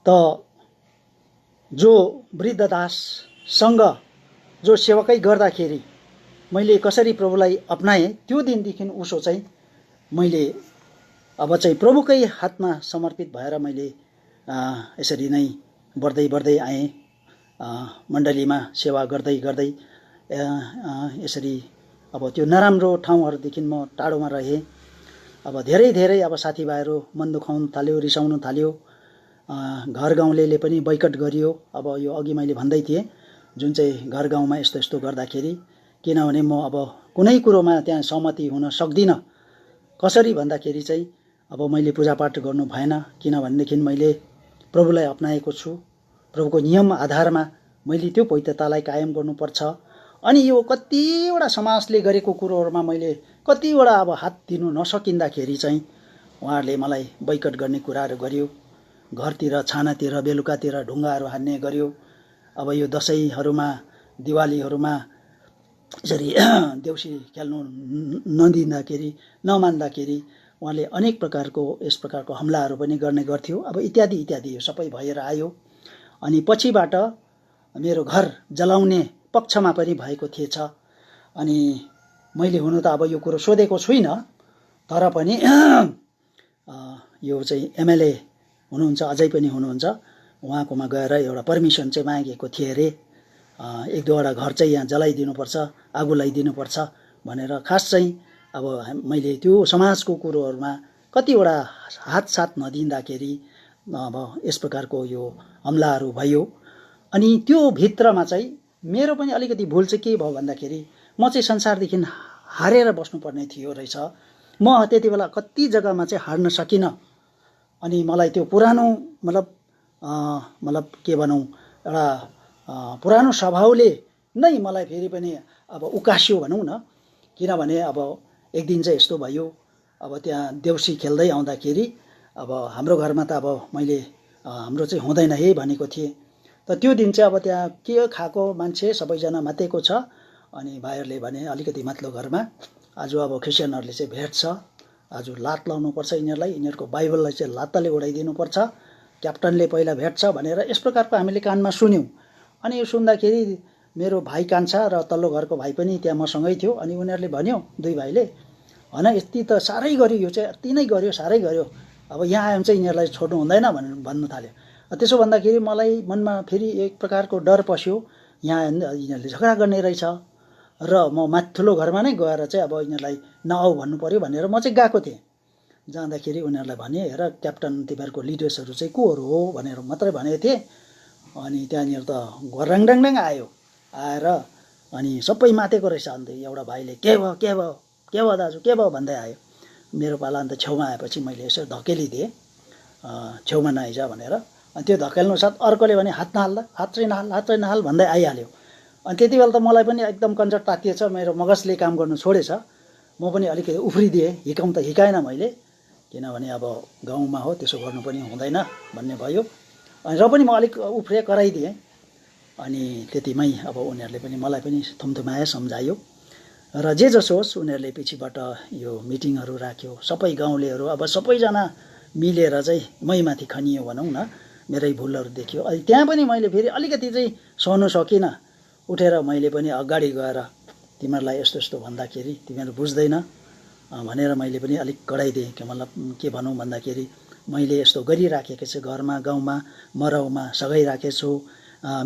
Speaker 1: त जो वृद्ध दाससँग जो सेवकै गर्दाखेरि मैले कसरी प्रभुलाई अपनाएँ, त्यो दिनदेखि उसो चाहिँ मैले अब चाहिँ प्रभुकै हातमा समर्पित भएर मैले यसरी नै बढ्दै आएँ। मण्डलीमा सेवा गर्दै यसरी अब त्यो नराम्रो ठाउँहरूदेखि म टाढोमा रहेँ। अब धेरै अब साथीभाइहरू मन दुखाउन थाल्यो, रिसाउन थाल्यो। घर गाउँले पनि बैकट गरियो। अब यो अघि मैले भन्दै थिएँ जुन चाहिँ घर गाउँमा यस्तो गर्दाखेरि, किनभने म अब कुनै कुरोमा त्यहाँ सहमति हुन सक्दिनँ। कसरी भन्दाखेरि चाहिँ अब मैले पूजापाठ गर्नु भएन, किनभनेदेखि मैले प्रभुलाई अपनाएको छु। प्रभुको नियम आधारमा मैले त्यो पवित्रतालाई कायम गर्नुपर्छ। अनि यो कतिवटा समाजले गरेको कुरोहरूमा मैले कतिवटा अब हात दिनु नसकिँदाखेरि चाहिँ उहाँहरूले मलाई बैकट गर्ने कुराहरू गर्यो। घरतिर, छानातिर, बेलुकातिर ढुङ्गाहरू हान्ने गर्यो। अब यो दसैँहरूमा, दिवालीहरूमा यसरी देउसी खेल्नु नदिँदाखेरि, नमान्दाखेरि उहाँले अनेक प्रकारको यस प्रकारको हमलाहरू पनि गर्ने गर्थ्यो। अब इत्यादि यो सबै भएर आयो। अनि पछिबाट मेरो घर जलाउने पक्षमा पनि भएको थिएछ। अनि मैले हुनु त अब यो कुरो सोधेको छुइनँ, तर पनि यो चाहिँ एमएलए हुनुहुन्छ, अझै पनि हुनुहुन्छ, उहाँकोमा गएर एउटा पर्मिसन चाहिँ मागेको थिएँ अरे। 1-2वटा घर चाहिँ यहाँ जलाइदिनुपर्छ, आगो लगाइदिनुपर्छ भनेर। खास चाहिँ अब मैले त्यो समाजको कुरोहरूमा कतिवटा हातसाथ नदिँदाखेरि अब यस प्रकारको यो हमलाहरू भयो। अनि त्यो भित्रमा चाहिँ मेरो पनि अलिकति भुल चाहिँ के भयो भन्दाखेरि म चाहिँ संसारदेखि हारेर बस्नुपर्ने थियो रहेछ। म त्यति बेला कति जग्गामा चाहिँ हार्न सकिनँ। अनि मलाई त्यो पुरानो मतलब के भनौँ, एउटा पुरानो स्वभावले नै मलाई फेरि पनि अब उकास्यो भनौँ न। किनभने अब एक दिन चाहिँ यस्तो भयो, अब त्यहाँ देउसी खेल्दै आउँदाखेरि अब हाम्रो घरमा त अब मैले हाम्रो चाहिँ हुँदैन है भनेको थिएँ। त त्यो दिन चाहिँ अब त्यहाँ के खाएको मान्छे सबैजना मातेको छ। अनि भाइहरूले भने अलिकति माथिल्लो घरमा आज अब क्रिस्चियनहरूले चाहिँ भेट्छ, आज लात लाउनुपर्छ यिनीहरूलाई, यिनीहरूको बाइबललाई चाहिँ लात्ताले उडाइदिनुपर्छ, क्याप्टनले पहिला भेट्छ भनेर यस प्रकारको हामीले कानमा सुन्यौँ। अनि यो सुन्दाखेरि मेरो भाइ कान्छा र तल्लो घरको भाइ पनि त्यहाँ मसँगै थियो। अनि उनीहरूले भन्यो, दुई भाइले, होइन यति त साह्रै गर्यो, यो चाहिँ यति नै गर्यो, साह्रै गर्यो, अब यहाँ आयो भने चाहिँ यिनीहरूलाई छोड्नु हुँदैन भनेर भन्नु थाल्यो। त्यसो भन्दाखेरि मलाई मनमा फेरि एक प्रकारको डर पस्यो, यहाँ यिनीहरूले झगडा गर्ने रहेछ र म माथिल्लो घरमा नै गएर चाहिँ अब यिनीहरूलाई नआऊ भन्नु पर्यो भनेर म चाहिँ गएको थिएँ। जाँदाखेरि उनीहरूलाई भने, हेर क्याप्टन तिमीहरूको लिडर्सहरू चाहिँ कोहरू हो भनेर मात्रै भनेको थिएँ। अनि त्यहाँनिर त घर्राङडाङ आयो, आएर अनि सबै मातेको रहेछ। अन्त एउटा भाइले के भयो दाजु के भयो भन्दै आयो। मेरो पाला अन्त छेउमा आएपछि मैले यसो धकेलिदिएँ, छेउमा नआइज भनेर। अनि त्यो धकेल्नु साथ अर्कोले भने हात चाहिँ नहाल भन्दै आइहाल्यो। अनि त्यति बेला त मलाई पनि एकदम कन्जर तातिएछ, मेरो मगजले काम गर्नु छोडेछ। म पनि अलिकति उफ्रिदिएँ, हिकाउँ त हिकाएन मैले, किनभने अब गाउँमा हो त्यसो गर्नु पनि हुँदैन भन्ने भयो। अनि र पनि म अलिक उफ्रिए कराइदिएँ। अनि त्यतिमै अब उनीहरूले पनि मलाई पनि थुम्थुमाए, सम्झायो। र जे जसो होस् उनीहरूले पछिबाट यो मिटिङहरू राख्यो, सबै गाउँलेहरू अब सबैजना मिलेर चाहिँ मैमाथि खनियो भनौँ न, मेरै भुलहरू देखियो। अनि त्यहाँ पनि मैले फेरि अलिकति चाहिँ सहनु सकिनँ। उठेर मैले पनि अगाडि गएर तिमीहरूलाई यस्तो भन्दाखेरि तिमीहरू बुझ्दैन भनेर मैले पनि अलिक कराइदिएँ। मतलब के भनौँ भन्दाखेरि मैले यस्तो गरिराखेको छु, घरमा गाउँमा मरौमा सघाइराखेको छु,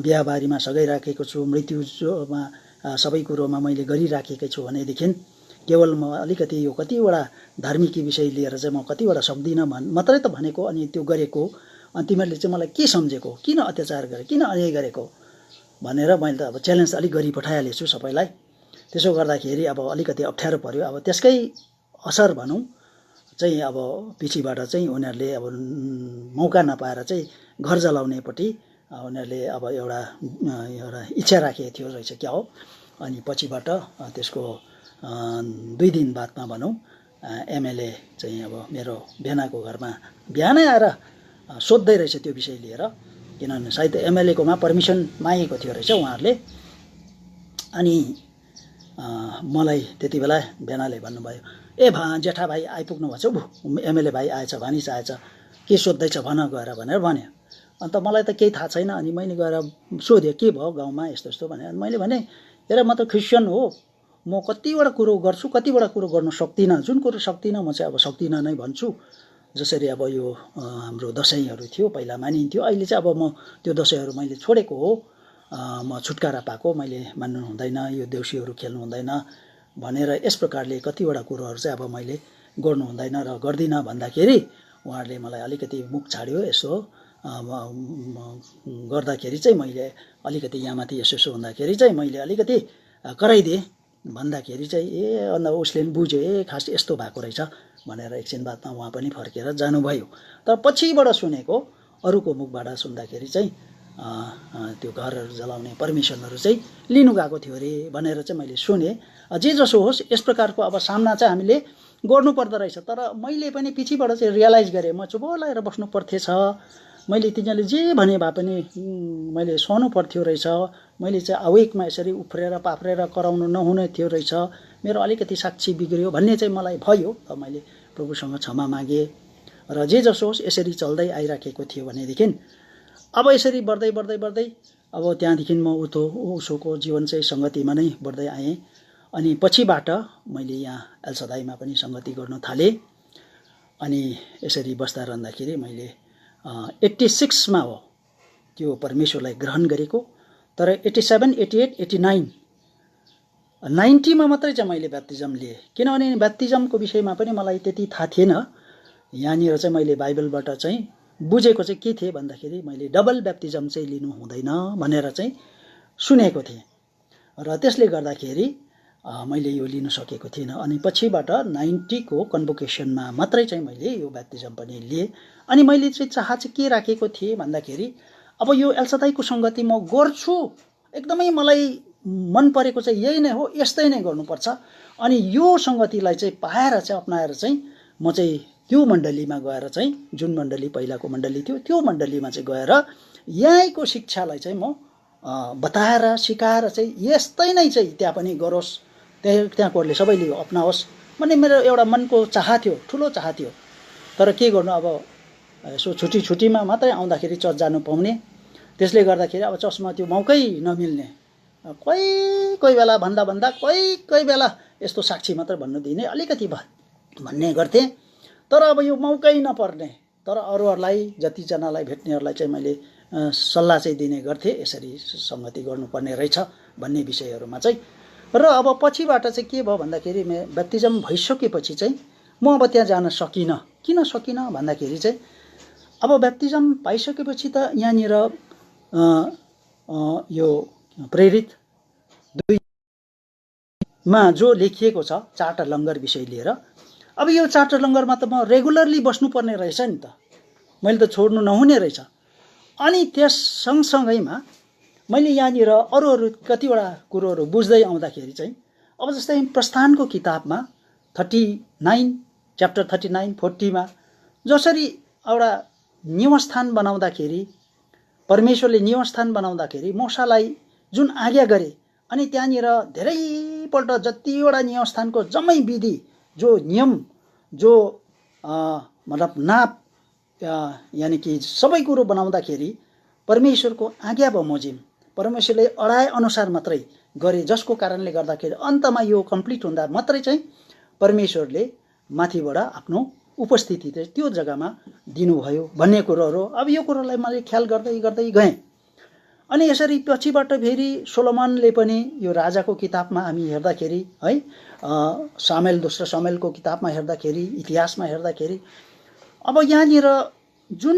Speaker 1: बिहाबारीमा सघाइराखेको छु, मृत्युमा सबै कुरोमा मैले गरिराखेकै छु भनेदेखि केवल म अलिकति यो कतिवटा धार्मिक विषय लिएर चाहिँ म कतिवटा सक्दिनँ मात्रै त भनेको अनि त्यो गरेको अनि तिमीहरूले चाहिँ मलाई के सम्झेको किन अत्याचार गरे किन अन्याय गरेको भनेर मैले त अब च्यालेन्ज अलिक गरी पठाइहालेको छु सबैलाई। त्यसो गर्दाखेरि अब अलिकति अप्ठ्यारो पर्यो। अब त्यसकै असर भनौँ चाहिँ अब पछिबाट चाहिँ उनीहरूले अब मौका नपाएर चाहिँ घर जलाउनेपट्टि उनीहरूले अब एउटा इच्छा राखेको थियो रहेछ क्या हो। अनि पछिबाट त्यसको 2 दिन बादमा भनौँ एमएलए चाहिँ अब मेरो भेनाको घरमा बिहानै आएर सोध्दै रहेछ त्यो विषय लिएर, किनभने सायद एमएलएकोमा पर्मिसन मागेको थियो रहेछ उहाँहरूले। अनि मलाई त्यति बेला भेनाले भन्नुभयो, ए जेठा भाइ आइपुग्नु भएको छ ऊ एमएलए भाइ आएछ भनिस आएछ के सोध्दैछ भन गएर भनेर भन्यो। अन्त मलाई त केही थाहा छैन। अनि मैले गएर सोधेँ के भयो गाउँमा यस्तो यस्तो भने मैले भने हेर म त क्रिस्चियन हो, म कतिवटा कुरो गर्छु कतिवटा कुरो गर्न सक्दिनँ, जुन कुरो सक्दिनँ म चाहिँ अब सक्दिनँ नै भन्छु। जसरी अब यो हाम्रो दसैँहरू थियो पहिला मानिन्थ्यो, अहिले चाहिँ अब म त्यो दसैँहरू मैले छोडेको हो, म छुटकारा पाएको, मैले मान्नु हुँदैन, यो देउसीहरू खेल्नु हुँदैन भनेर यस प्रकारले कतिवटा कुरोहरू चाहिँ अब मैले गर्नु हुँदैन र गर्दिनँ भन्दाखेरि उहाँहरूले मलाई अलिकति मुख छाड्यो। यसो गर्दाखेरि चाहिँ मैले अलिकति यहाँमाथि यसो यसो हुँदाखेरि चाहिँ मैले अलिकति कराइदिएँ। भन्दाखेरि चाहिँ अन्त उसले पनि बुझ्यो खास यस्तो भएको रहेछ भनेर एकछिन बादमा उहाँ पनि फर्केर जानुभयो। तर पछिबाट सुनेको अरूको मुखबाट सुन्दाखेरि चाहिँ त्यो घरहरू जलाउने पर्मिसनहरू चाहिँ लिनु गएको थियो अरे भनेर चाहिँ मैले सुने। जे जसो होस् यस प्रकारको अब सामना चाहिँ हामीले गर्नु पर्दो रहेछ। तर मैले पनि पछिबाट चाहिँ रियलाइज गरेँ म चुप लाएर बस्नु पर्थेछ, मैले तिनीहरूले जे भने भए पनि मैले सहनु पर्थ्यो रहेछ, मैले चाहिँ अवेकमा यसरी उफ्रेर पाफ्रेर कराउनु नहुने थियो रहेछ, मेरो अलिकति साक्षी बिग्रियो भन्ने चाहिँ मलाई भयो। अब मैले प्रभुसँग क्षमा मागेँ र जे जसो होस् यसरी चल्दै आइराखेको थियो भनेदेखि अब यसरी बढ्दै बढ्दै बढ्दै अब त्यहाँदेखि म उसोको जीवन चाहिँ सङ्गतिमा नै बढ्दै आएँ। अनि पछिबाट मैले यहाँ एल्सदाईमा पनि सङ्गति गर्न थालेँ। अनि यसरी बस्दा रहँदाखेरि मैले 86मा हो त्यो परमेश्वरलाई ग्रहण गरेको। तर 87, 88, 89, 90मा मात्रै चाहिँ मैले ब्याप्टिजम लिएँ। किनभने ब्याप्टिजमको विषयमा पनि मलाई त्यति थाहा थिएन। यहाँनिर चाहिँ मैले बाइबलबाट चाहिँ बुझेको चाहिँ के थिएँ भन्दाखेरि मैले डबल ब्याप्टिजम चाहिँ लिनु हुँदैन भनेर चाहिँ सुनेको थिएँ र त्यसले गर्दाखेरि मैले यो लिन सकेको थिइनँ। अनि पछिबाट 90को कन्भोकेसनमा मात्रै चाहिँ मैले यो ब्याप्टिजम पनि लिएँ। अनि मैले चाहिँ चाह चाहिँ के राखेको थिएँ भन्दाखेरि अब यो एल्सदाईको सङ्गति म गर्छु, एकदमै मलाई मन परेको चाहिँ यही नै हो, यस्तै नै गर्नुपर्छ। अनि यो सङ्गतिलाई चाहिँ पाएर चाहिँ अपनाएर चाहिँ म चाहिँ त्यो मण्डलीमा गएर चाहिँ जुन मण्डली पहिलाको मण्डली थियो त्यो मण्डलीमा चाहिँ गएर यहीँको शिक्षालाई चाहिँ म बताएर सिकाएर चाहिँ यस्तै नै चाहिँ त्यहाँ पनि गरोस्, त्यहाँकोहरूले सबैले अपनाओस् भन्ने मेरो एउटा मनको चाह थियो, ठुलो चाह थियो। तर के गर्नु, अब यसो छुट्टीमा मात्रै आउँदाखेरि चर्च जानु पाउने, त्यसले गर्दाखेरि अब चर्चमा त्यो मौकै नमिल्ने, कोही बेला भन्दा कोही बेला यस्तो साक्षी मात्र भन्नु दिने अलिकति भन्ने गर्थेँ। तर अब यो मौकै नपर्ने, तर अरूहरूलाई जतिजनालाई भेट्नेहरूलाई चाहिँ मैले सल्लाह चाहिँ दिने गर्थेँ, यसरी सङ्गति गर्नुपर्ने रहेछ भन्ने विषयहरूमा चाहिँ। र अब पछिबाट चाहिँ के भयो भन्दाखेरि ब्याप्टिजम भइसकेपछि चाहिँ म अब त्यहाँ जान सकिनँ। किन सकिनँ भन्दाखेरि चाहिँ अब ब्याप्टिजम पाइसकेपछि त यहाँनिर यो प्रेरित 2मा जो लेखिएको छ चार्टर लङ्गर विषय लिएर, अब यो चार्टर लङ्गरमा त म रेगुलरली बस्नुपर्ने रहेछ नि त, मैले त छोड्नु नहुने रहेछ। अनि त्यस सँगसँगैमा मैले यहाँनिर अरू कतिवटा कुरोहरू बुझ्दै आउँदाखेरि चाहिँ अब जस्तै प्रस्थानको किताबमा 39 च्याप्टर 39, 40मा जसरी एउटा निवासस्थान बनाउँदाखेरि परमेश्वरले निवासस्थान बनाउँदाखेरि मूसालाई जुन आज्ञा गरे अनि त्यहाँनिर धेरैपल्ट जतिवटा निवासस्थानको जम्मै विधि जो नियम जो मतलब नाप यानि कि सबै कुरो बनाउँदाखेरि परमेश्वरको आज्ञा बमोजिम परमेश्वरले अडाए अनुसार मात्रै गरे, जसको कारणले गर्दाखेरि अन्तमा यो कम्प्लिट हुँदा मात्रै चाहिँ परमेश्वरले माथिबाट आफ्नो उपस्थिति चाहिँ त्यो जग्गामा दिनुभयो भन्ने कुरोहरू। अब यो कुरोलाई मैले ख्याल गर्दै गर्दै गएँ। अनि यसरी पछिबाट फेरि सोलोमनले पनि यो राजाको किताबमा हामी हेर्दाखेरि है सामेल दोस्रो सामेलको किताबमा हेर्दाखेरि इतिहासमा हेर्दाखेरि अब यहाँनिर जुन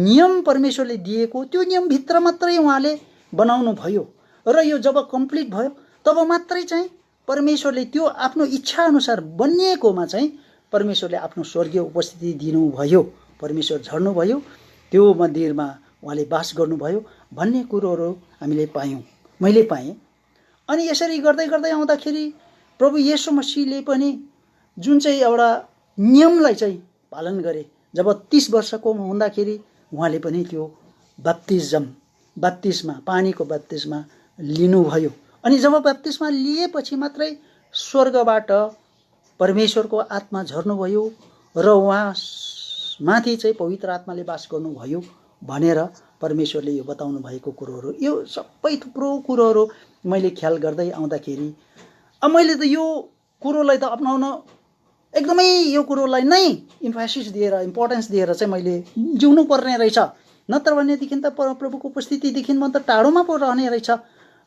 Speaker 1: नियम परमेश्वरले दिएको त्यो नियमभित्र मात्रै उहाँले बनाउनु भयो र यो जब कम्प्लिट भयो तब मात्रै चाहिँ परमेश्वरले त्यो आफ्नो इच्छा अनुसार बनिएकोमा चाहिँ परमेश्वरले आफ्नो स्वर्गीय उपस्थिति दिनुभयो, परमेश्वर झर्नुभयो, त्यो मन्दिरमा उहाँले बास गर्नुभयो भन्ने कुरोहरू हामीले पायौँ, मैले पाएँ। अनि यसरी गर्दै गर्दै आउँदाखेरि प्रभु येशू मसीहले पनि जुन चाहिँ एउटा नियमलाई चाहिँ पालन गरे। जब 30 वर्षको हुँदाखेरि उहाँले पनि त्यो बप्तिस्मा पानीको बप्तिस्मा लिनुभयो। अनि जब बप्तिस्मा लिएपछि मात्रै स्वर्गबाट परमेश्वरको आत्मा झर्नुभयो र उहाँ माथि चाहिँ पवित्र आत्माले बास गर्नुभयो भनेर परमेश्वरले यो बताउनु भएको कुरोहरू, यो सबै थुप्रो कुरोहरू मैले ख्याल गर्दै आउँदाखेरि अब मैले त यो कुरोलाई त अपनाउन एकदमै यो कुरोलाई नै इम्फेसिस दिएर इम्पोर्टेन्स दिएर चाहिँ मैले जिउनु पर्ने रहेछ, नत्र भनेदेखि त प्रभुको उपस्थितिदेखि म त टाढोमा पो रहने रहेछ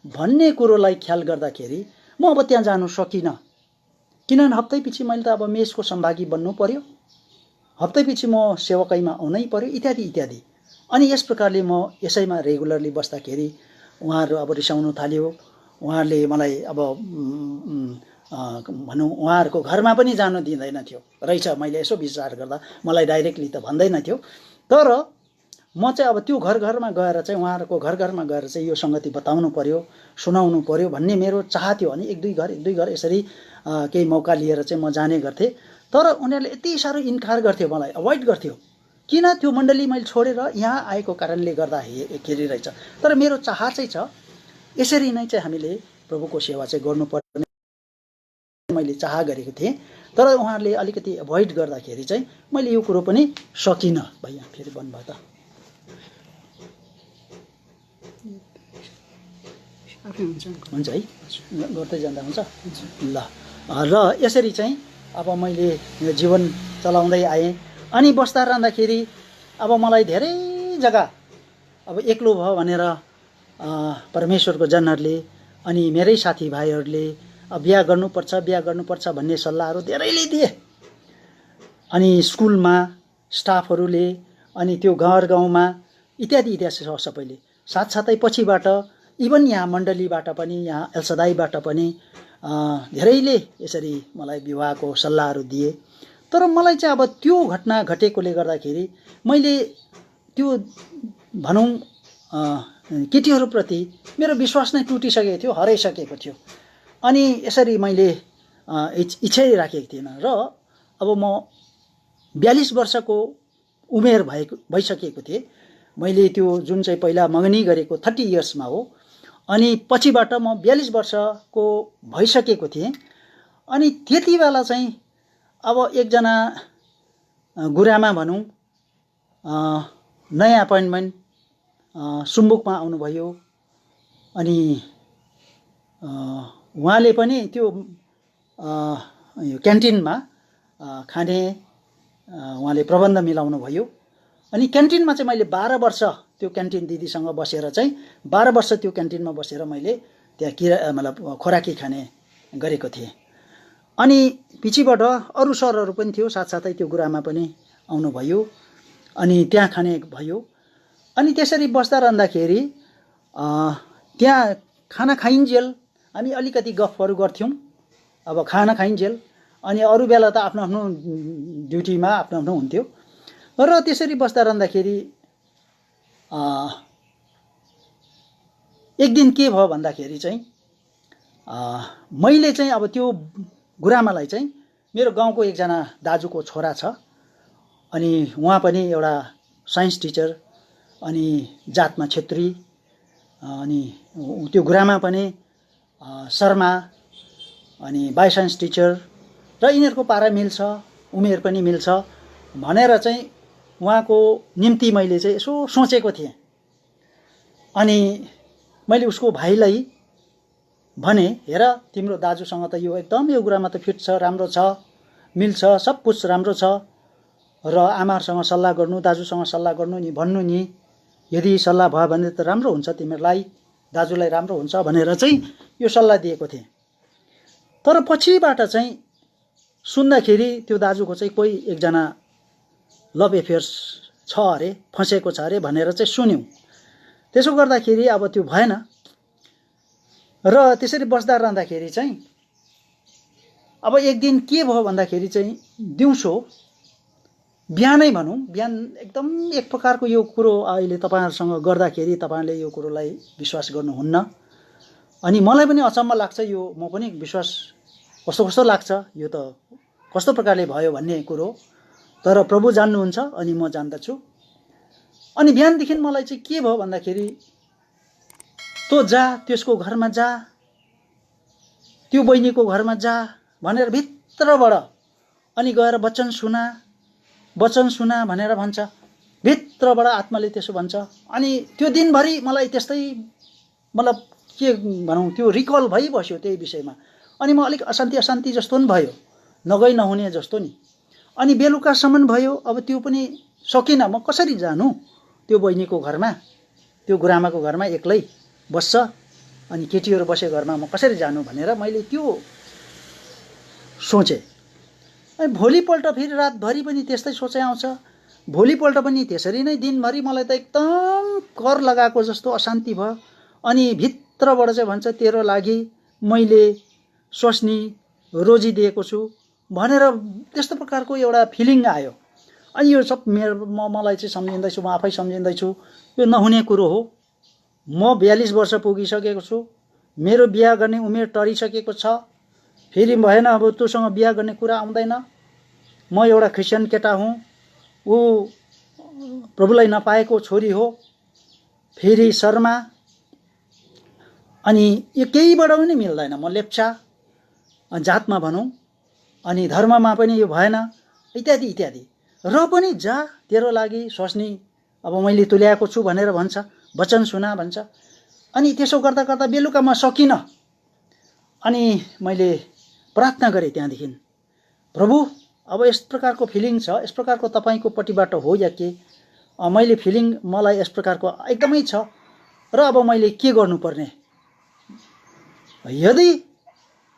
Speaker 1: भन्ने कुरोलाई ख्याल गर्दाखेरि म अब त्यहाँ जानु सकिनँ। किनभने हप्तैपछि मैले त अब मेसको सम्भागी बन्नु पर्यो, हप्तैपछि म सेवकाईमा आउनै पर्यो इत्यादि इत्यादि। अनि यस प्रकारले म यसैमा रेगुलरली बस्दाखेरि उहाँहरू अब रिसाउनु थाल्यो। उहाँहरूले मलाई अब भनौँ उहाँहरूको घरमा पनि जानु दिँदैन थियो रहेछ। मैले यसो विचार गर्दा मलाई डाइरेक्टली त भन्दैन थियो, तर म चाहिँ अब त्यो घर घरमा गएर चाहिँ उहाँहरूको घर घरमा गएर चाहिँ यो सङ्गति बताउनु पर्यो, सुनाउनु पर्यो भन्ने मेरो चाह थियो। अनि एक दुई घर यसरी केही मौका लिएर चाहिँ म जाने गर्थेँ। तर उनीहरूले यति साह्रो इन्कार गर्थ्यो, मलाई अभोइड गर्थ्यो। किन त्यो मण्डली मैले छोडेर यहाँ आएको कारणले गर्दाखेरि रहेछ। तर मेरो चाह चाहिँ छ यसरी नै चाहिँ हामीले प्रभुको सेवा चाहिँ गर्नुपर्ने मैले चाह गरेको थिएँ। तर उहाँहरूले अलिकति एभोइड गर्दाखेरि चाहिँ मैले यो कुरो पनि सकिनँ। भैया फेरि भन्नुभयो त हुन्छ है, गर्दै जाँदा हुन्छ ल। र यसरी चाहिँ अब मैले यो जीवन चलाउँदै आएँ। अनि बस्दा रहँदाखेरि अब मलाई धेरै जग्गा अब एक्लो भयो भनेर परमेश्वरको जनहरूले अनि मेरै साथीभाइहरूले बिहा गर्नुपर्छ भन्ने सल्लाहहरू धेरैले दिए। अनि स्कुलमा स्टाफहरूले अनि त्यो गाउँमा इत्यादि इत्यादि सबैले साथसाथै पछिबाट इभन यहाँ मण्डलीबाट पनि यहाँ एल्सदाईबाट पनि धेरैले यसरी मलाई विवाहको सल्लाहहरू दिए। तर मलाई चाहिँ अब त्यो घटना घटेकोले गर्दाखेरि मैले त्यो भनौँ केटीहरूप्रति मेरो विश्वास नै टुटिसकेको थियो, हराइसकेको थियो। अनि यसरी मैले इच्छै राखेको थिइनँ। र अब म 42 वर्षको उमेर भइसकेको थिएँ। मैले त्यो जुन चाहिँ पहिला मगनी गरेको 30 इयर्समा हो, अनि पछिबाट म 42 वर्षको भइसकेको थिएँ। अनि त्यति बेला चाहिँ अब एकजना गुरुआमा भनौँ नयाँ एपोइन्टमेन्ट सुम्बुकमा आउनुभयो। अनि उहाँले पनि त्यो यो क्यान्टिनमा खाने उहाँले प्रबन्ध मिलाउनु भयो। अनि क्यान्टिनमा चाहिँ मैले 12 वर्ष त्यो क्यान्टिन दिदीसँग बसेर चाहिँ 12 वर्ष त्यो क्यान्टिनमा बसेर मैले त्यहाँ मतलब खोराकी खाने गरेको थिएँ। अनि पछिबाट अरू सरहरू पनि थियो, साथसाथै त्यो गुरुआमा पनि आउनुभयो अनि त्यहाँ खाने भयो। अनि त्यसरी बस्दा रहँदाखेरि त्यहाँ खाना खाइन्जेल हामी अलिकति गफहरू गर्थ्यौँ। अब खाना खाइन्जेल अनि अरू बेला त आफ्नो आफ्नो ड्युटीमा आफ्नो आफ्नो हुन्थ्यो। र त्यसरी बस्दा रहँदाखेरि एक दिन के भयो भन्दाखेरि चाहिँ मैले चाहिँ अब त्यो गुरुआमालाई चाहिँ मेरो गाउँको एकजना दाजुको छोरा छ। अनि उहाँ पनि एउटा साइन्स टिचर अनि जातमा छेत्री। अनि त्यो गुरुआमा पनि शर्मा अनि बायोसाइन्स टिचर र यिनीहरूको पारा मिल्छ, उमेर पनि मिल्छ भनेर चाहिँ उहाँको निम्ति मैले चाहिँ यसो सोचेको थिएँ। अनि मैले उसको भाइलाई भने, हेर तिम्रो दाजुसँग त यो एकदम यो गुरुआमा त फिट छ, राम्रो छ, मिल्छ, सब कुछ राम्रो छ। र आमाहरूसँग सल्लाह गर्नु, दाजुसँग सल्लाह गर्नु नि, भन्नु नि यदि सल्लाह भयो भने त राम्रो हुन्छ, तिमीहरूलाई दाजुलाई राम्रो हुन्छ भनेर चाहिँ यो सल्लाह दिएको थिएँ। तर पछिबाट चाहिँ सुन्दाखेरि त्यो दाजुको चाहिँ कोही एकजना लभ एफेयर्स छ अरे, फँसेको छ अरे भनेर चाहिँ सुन्यौँ। त्यसो गर्दाखेरि अब त्यो भएन र त्यसरी बस्दा रहँदाखेरि चाहिँ अब एक दिन के भयो भन्दाखेरि चाहिँ दिउँसो बिहानै भनौँ, बिहान एकदम एक प्रकारको यो कुरो अहिले तपाईँहरूसँग गर्दाखेरि तपाईँहरूले यो कुरोलाई विश्वास गर्नुहुन्न। अनि मलाई पनि अचम्म लाग्छ, यो म पनि विश्वास कस्तो कस्तो लाग्छ, यो त कस्तो प्रकारले भयो भन्ने कुरो। तर प्रभु जान्नुहुन्छ अनि म जान्दछु। अनि बिहानदेखि मलाई चाहिँ के भयो भन्दाखेरि तँ जा, त्यसको घरमा जा, त्यो बहिनीको घरमा जा भनेर भित्रबाट अनि गएर वचन सुना भनेर भन्छ। भित्रबाट आत्माले त्यसो भन्छ। अनि त्यो दिनभरि मलाई त्यस्तै, मतलब के भनौँ, त्यो रिकल भइबस्यो त्यही विषयमा। अनि म अलिक अशान्ति जस्तो पनि भयो, नगई नहुने जस्तो नि। अनि बेलुकासम्म भयो, अब त्यो पनि सकिनँ। म कसरी जानु त्यो बहिनीको घरमा, त्यो गुरामाको घरमा एक्लै बस्छ, अनि केटीहरू बसेको घरमा म कसरी जानु भनेर मैले त्यो सोचेँ। अनि भोलिपल्ट फेरि रातभरि पनि त्यस्तै सोचाइ आउँछ। भोलिपल्ट पनि त्यसरी नै दिनभरि मलाई त एकदम कर लगाएको जस्तो अशान्ति भयो। अनि भित्रबाट चाहिँ भन्छ तेरो लागि मैले स्वास्नी रोजिदिएको छु भनेर त्यस्तो प्रकारको एउटा फिलिङ आयो। अनि यो सब मलाई चाहिँ सम्झिँदैछु, म आफै सम्झिँदैछु, यो नहुने कुरो हो। म 42 वर्ष पुगिसकेको छु, मेरो बिहा गर्ने उमेर टरिसकेको छ, फेरि भएन, अब तँसँग बिहा गर्ने कुरा आउँदैन। म एउटा क्रिस्चियन केटा हुँ, ऊ प्रभुलाई नपाएको छोरी हो, फेरि शर्मा, अनि यो केहीबाट पनि मिल्दैन। म लेप्चा जातमा भनौँ, अनि धर्ममा पनि यो भएन, इत्यादि इत्यादि। र पनि जा, तेरो लागि स्वास्नी अब मैले तुल्याएको छु भनेर भन्छ, वचन सुना भन्छ। अनि त्यसो गर्दा गर्दा बेलुका म सकिनँ। अनि मैले प्रार्थना गरेँ त्यहाँदेखि, प्रभु अब यस प्रकारको फिलिङ छ, यस प्रकारको तपाईँको पट्टिबाट हो या के, मैले फिलिङ मलाई यस प्रकारको एकदमै छ, र अब मैले के गर्नुपर्ने। यदि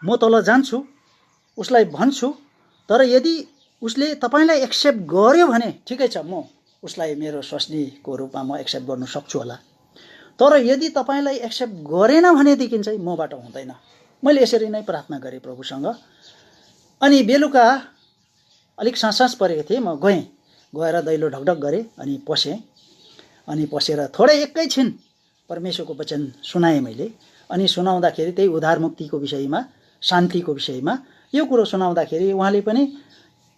Speaker 1: म तल जान्छु, उसलाई भन्छु, तर यदि उसले तपाईँलाई एक्सेप्ट गर्यो भने ठिकै छ, म उसलाई मेरो स्वास्नीको रूपमा म एक्सेप्ट गर्नु सक्छु होला। तर यदि तपाईँलाई एक्सेप्ट गरेन भनेदेखि चाहिँ मबाट हुँदैन। मैले यसरी नै प्रार्थना गरेँ प्रभुसँग। अनि बेलुका अलिक साँझ परेको थिएँ, म गएर दैलो ढकढक गरेँ, अनि पसेँ। अनि पसेर थोरै एकैछिन परमेश्वरको वचन सुनाएँ मैले। अनि सुनाउँदाखेरि त्यही उद्धार मुक्तिको विषयमा, शान्तिको विषयमा यो कुरो सुनाउँदाखेरि उहाँले पनि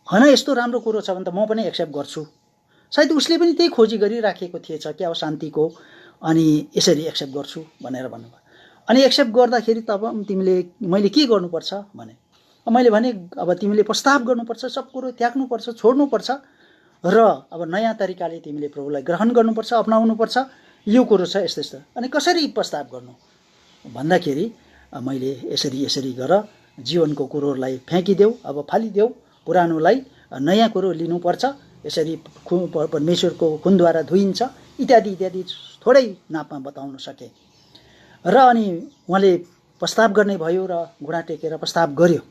Speaker 1: होइन यस्तो राम्रो कुरो छ भने त म पनि एक्सेप्ट गर्छु। सायद उसले पनि त्यही खोजी गरिराखेको थिएछ क्या हो शान्तिको, अनि यसरी एक्सेप्ट गर्छु भनेर भन्नुभयो। अनि एक्सेप्ट गर्दाखेरि तब मैले के गर्नुपर्छ भने, मैले भने अब तिमीले प्रस्ताव गर्नुपर्छ, सब कुरो त्याग्नुपर्छ, छोड्नुपर्छ, र अब नयाँ तरिकाले तिमीले प्रभुलाई ग्रहण गर्नुपर्छ, अपनाउनुपर्छ। यो कुरो छ यस्तो यस्तो। अनि कसरी प्रस्ताव गर्नु भन्दाखेरि मैले यसरी गर, जीवनको कुरोहरूलाई फ्याँकिदेऊ, अब फालिदेऊ, पुरानोलाई नयाँ कुरो लिनुपर्छ, यसरी परमेश्वरको खुनद्वारा धोइन्छ, इत्यादि इत्यादि थोरै नापमा बताउन सके। र अनि उहाँले प्रस्ताव गर्ने भयो र घुँडा टेकेर प्रस्ताव गर्यो।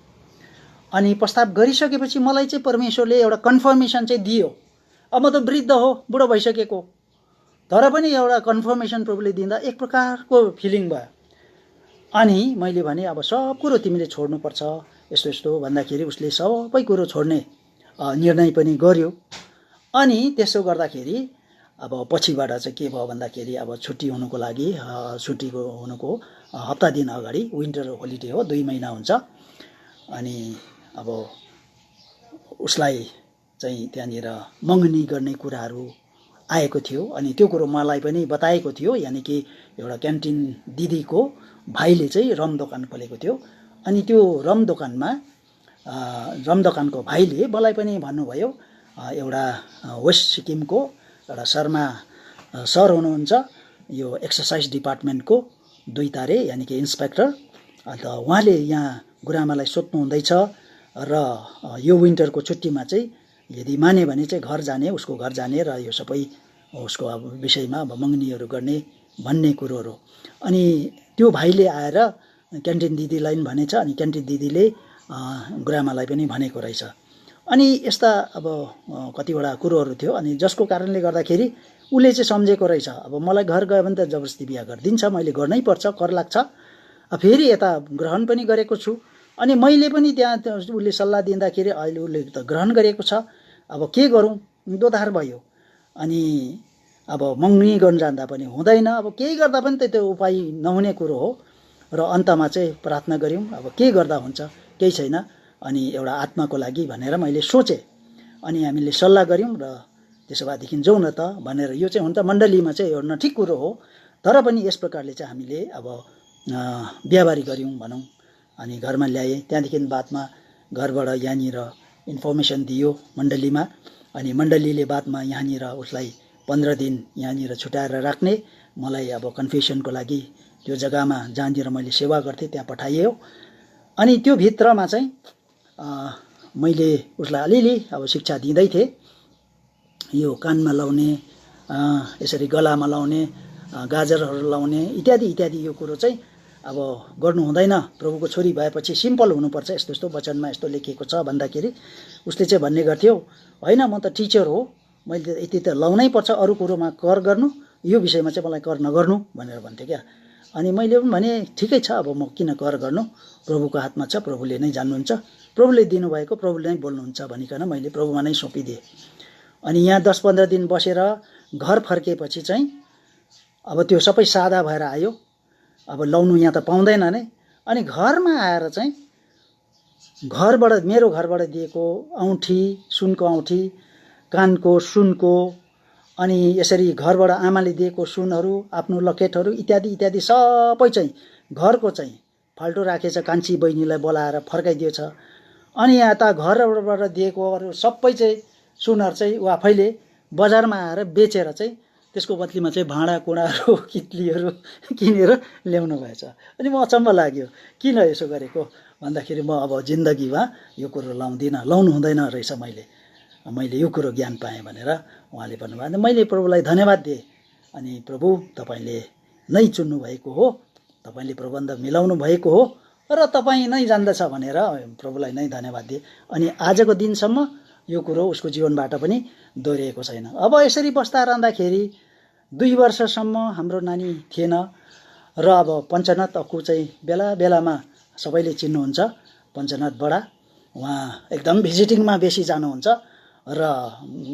Speaker 1: अनि प्रस्ताव गरिसकेपछि मलाई चाहिँ परमेश्वरले एउटा कन्फर्मेसन चाहिँ दियो। अब म त वृद्ध हो, बुढो भइसकेको, तर पनि एउटा कन्फर्मेसन प्रभुले दिँदा एक प्रकारको फिलिङ भयो। अनि मैले भने अब सब कुरो तिमीले छोड्नुपर्छ यस्तो यस्तो भन्दाखेरि उसले सबै कुरो छोड्ने निर्णय पनि गर्यो। अनि त्यसो गर्दाखेरि अब पछिबाट चाहिँ के भयो भन्दाखेरि अब छुट्टी हुनुको लागि, छुट्टीको हुनुको हप्ता दिन अगाडि, विन्टर होलिडे हो, 2 महिना हुन्छ। अनि अब उसलाई चाहिँ त्यहाँनिर मगनी गर्ने कुराहरू आएको थियो। अनि त्यो कुरो मलाई पनि बताएको थियो, यानि कि एउटा क्यान्टिन दिदीको भाइले चाहिँ रम दोकान खोलेको थियो। अनि त्यो रम दोकानको भाइले मलाई पनि भन्नुभयो, एउटा वेस्ट सिक्किमको एउटा शर्मा सर हुनुहुन्छ, यो एक्सर्साइज डिपार्टमेन्टको 2 तारे यानि कि इन्सपेक्टर। अन्त उहाँले यहाँ गुरामालाई सोध्नु हुँदैछ र यो विन्टरको छुट्टीमा चाहिँ यदि माने भने चाहिँ घर जाने, उसको घर जाने र यो सबै उसको अब विषयमा अब मङ्गनीहरू गर्ने भन्ने कुरोहरू। अनि त्यो भाइले आएर क्यान्टिन दिदीलाई पनि भनेछ, अनि क्यान्टिन दिदीले गुरुआमालाई पनि भनेको रहेछ। अनि यस्ता अब कतिवटा कुरोहरू थियो, अनि जसको कारणले गर्दाखेरि उसले चाहिँ सम्झेको रहेछ अब मलाई घर गयो भने त जबरजस्ती बिहा गरिदिन्छ, मैले गर्नै पर्छ, कर लाग्छ। फेरि यता ग्रहण पनि गरेको छु, अनि मैले पनि त्यहाँ उसले सल्लाह दिँदाखेरि अहिले उसले त ग्रहण गरेको छ, अब के गरौँ, दोधार भयो। अनि अब मङ्गनी गर्न जाँदा पनि हुँदैन, अब केही गर्दा पनि त त्यो उपाय नहुने कुरो हो। र अन्तमा चाहिँ प्रार्थना गऱ्यौँ, अब के गर्दा हुन्छ, केही छैन, अनि एउटा आत्माको लागि भनेर मैले सोचेँ। अनि हामीले सल्लाह गऱ्यौँ र त्यसो भएदेखि जाउँ न त भनेर। यो चाहिँ हुन त मण्डलीमा चाहिँ एउटा ठिक कुरो हो, तर पनि यस प्रकारले चाहिँ हामीले अब बिहाबारी गऱ्यौँ भनौँ। अनि घरमा ल्याएँ, त्यहाँदेखि बादमा घरबाट यहाँनिर इन्फर्मेसन दियो मण्डलीमा, अनि मण्डलीले बादमा यहाँनिर उसलाई 15 दिन यहाँनिर छुट्याएर राख्ने, मलाई अब कन्फेसनको लागि त्यो जग्गामा जहाँनिर मैले सेवा गर्थेँ त्यहाँ पठाइयो। अनि त्यो भित्रमा चाहिँ मैले उसलाई अलिअलि अब शिक्षा दिँदै थिएँ, यो कानमा लाउने, यसरी गलामा लाउने, गाजरहरू लाउने इत्यादि इत्यादि यो कुरो चाहिँ अब गर्नु हुँदैन, प्रभुको छोरी भएपछि सिम्पल हुनुपर्छ, यस्तो यस्तो वचनमा यस्तो लेखिएको छ भन्दाखेरि उसले चाहिँ भन्ने गर्थ्यो, होइन म त टिचर हो, मैले यति त लाउनै पर्छ, अरू कुरोमा कर गर्नु, यो विषयमा चाहिँ मलाई कर नगर्नु भनेर भन्थ्यो क्या। अनि मैले पनि भने ठिकै छ, अब म किन कर गर्नु, प्रभुको हातमा छ, प्रभुले नै जान्नुहुन्छ, प्रभुले दिनुभएको प्रभुले नै बोल्नुहुन्छ भनिकन मैले प्रभुमा नै सुम्पिदिएँ। अनि यहाँ 10-15 दिन बसेर घर फर्केपछि चाहिँ अब त्यो सबै सादा भएर आयो, अब लाउनु यहाँ त पाउँदैन नै। अनि घरमा आएर चाहिँ घरबाट, मेरो घरबाट दिएको औँठी, सुनको औँठी, कानको सुनको, अनि यसरी घरबाट आमाले दिएको सुनहरू, आफ्नो लकेटहरू इत्यादि इत्यादि सबै चाहिँ घरको चाहिँ फाल्टो राखेछ, कान्छी बहिनीलाई बोलाएर फर्काइदिएछ। अनि यता घरबाट दिएको अरू सबै चाहिँ सुनहरू चाहिँ ऊ आफैले बजारमा आएर बेचेर चाहिँ त्यसको बदलीमा चाहिँ भाँडाकुँडाहरू, कित्लीहरू किनेर ल्याउनु भएछ। अनि म अचम्म लाग्यो, किन यसो गरेको भन्दाखेरि म अब जिन्दगीमा यो कुरो लाउँदिनँ, लाउनु हुँदैन रहेछ, मैले यो कुरो ज्ञान पाएँ भनेर उहाँले भन्नुभयो। मैले प्रभुलाई धन्यवाद दिएँ। अनि प्रभु तपाईँले नै चुन्नु भएको हो, तपाईँले प्रबन्ध मिलाउनु भएको हो र तपाईँ नै जान्दछ भनेर प्रभुलाई नै धन्यवाद दिएँ। अनि आजको दिनसम्म यो कुरो उसको जीवनबाट पनि दोहोरिएको छैन। अब यसरी बस्दा रहँदाखेरि 2 वर्षसम्म हाम्रो नानी थिएन र अब पञ्चनाथ अक्कु चाहिँ बेला बेलामा सबैले चिन्नुहुन्छ, पञ्चनाथ बडा, उहाँ एकदम भिजिटिङमा बेसी जानुहुन्छ र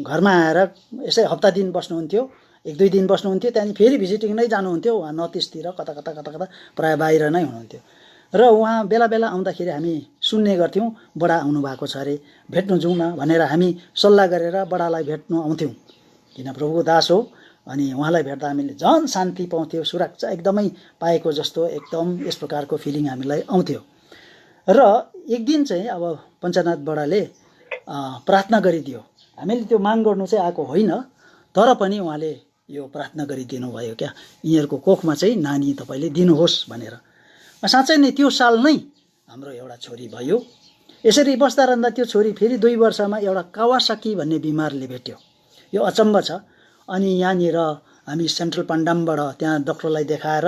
Speaker 1: घरमा आएर यसै हप्ता दिन बस्नुहुन्थ्यो, 1-2 दिन बस्नुहुन्थ्यो, त्यहाँदेखि फेरि भिजिटिङ नै जानुहुन्थ्यो। उहाँ नर्थ इस्टतिर कता कता कता कता प्रायः बाहिर नै हुनुहुन्थ्यो र उहाँ बेला बेला आउँदाखेरि हामी सुन्ने गर्थ्यौँ, बडा आउनु भएको छ अरे, भेट्नु जाउँ न भनेर हामी सल्लाह गरेर बडालाई भेट्नु आउँथ्यौँ, किन प्रभुको दास हो। अनि उहाँलाई भेट्दा हामीले झन् शान्ति पाउँथ्यौँ, सुरक्षा एकदमै पाएको जस्तो एकदम यस प्रकारको फिलिङ हामीलाई आउँथ्यो। र एक दिन चाहिँ अब पञ्चनाथ बडाले प्रार्थना गरिदियो। हामीले त्यो माग गर्नु चाहिँ आएको होइन, तर पनि उहाँले यो प्रार्थना गरिदिनु भयो क्या, यिनीहरूको कोखमा चाहिँ नानी तपाईँले दिनुहोस् भनेर। साँच्चै नै त्यो साल नै हाम्रो एउटा छोरी भयो। यसरी बस्दा रहँदा त्यो छोरी फेरि 2 वर्षमा एउटा कावासाकी भन्ने बिमारले भेट्यो। यो अचम्म छ। अनि यहाँनिर हामी सेन्ट्रल पाण्डामबाट त्यहाँ डक्टरलाई देखाएर,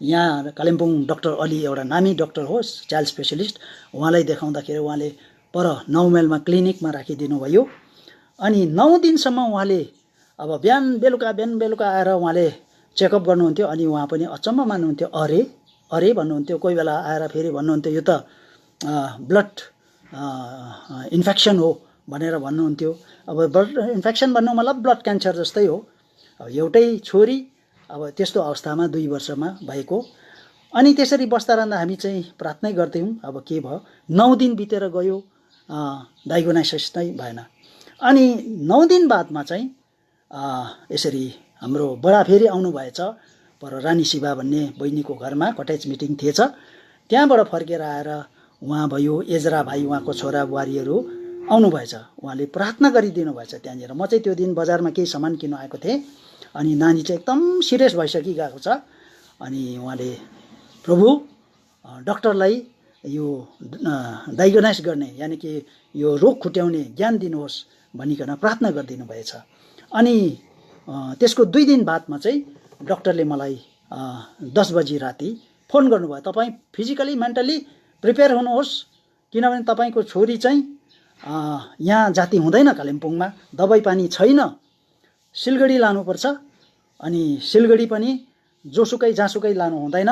Speaker 1: यहाँ कालिम्पोङ डाक्टर अली एउटा नामी डाक्टर हो, चाइल्ड स्पेसलिस्ट, उहाँलाई देखाउँदाखेरि उहाँले पर 9 माइलमा क्लिनिकमा राखिदिनु भयो। अनि 9 दिनसम्म उहाँले अब बिहान बेलुका आएर उहाँले चेकअप गर्नुहुन्थ्यो। अनि उहाँ पनि अचम्म मान्नुहुन्थ्यो, अरे भन्नुहुन्थ्यो, कोही बेला आएर फेरि भन्नुहुन्थ्यो यो त ब्लड इन्फेक्सन हो भनेर भन्नुहुन्थ्यो। अब ब्लड इन्फेक्सन भन्नु मतलब ब्लड क्यान्सर जस्तै हो। अब एउटै छोरी अब त्यस्तो अवस्थामा 2 वर्षमा भएको। अनि त्यसरी बस्दा रहँदा हामी चाहिँ प्रार्थनै गर्थ्यौँ, अब के भयो। 9 दिन बितेर गयो, डायग्नोसिस नै भएन। अनि 9 दिन बादमा चाहिँ यसरी हाम्रो बडा फेरि आउनु भएछ, पर रानी शिवा भन्ने बहिनीको घरमा कटेज मिटिङ थिएछ, त्यहाँबाट फर्केर आएर उहाँ भयो, एजरा भाइ उहाँको छोरा बुहारीहरू आउनु भएछ। उहाँले प्रार्थना गरिदिनु भएछ त्यहाँनिर। म चाहिँ त्यो दिन बजारमा केही सामान किन्नु आएको थिएँ। अनि नानी चाहिँ एकदम सिरियस भइसकिरहेको छ। अनि उहाँले प्रभु डक्टरलाई यो डायग्नोस गर्ने, यानि कि यो रोग खुट्याउने ज्ञान दिनुहोस् भनिकन प्रार्थना गरिदिनु भएछ। अनि त्यसको 2 दिन बादमा चाहिँ डक्टरले मलाई 10 बजी राति फोन गर्नुभयो, तपाईँ फिजिकली मेन्टली प्रिपेयर हुनुहोस्, किनभने तपाईँको छोरी चाहिँ यहाँ जाति हुँदैन, कालिम्पोङमा दबाई पानी छैन, सिलगढी लानुपर्छ, अनि सिलगढी पनि जोसुकै जहाँसुकै लानु हुँदैन,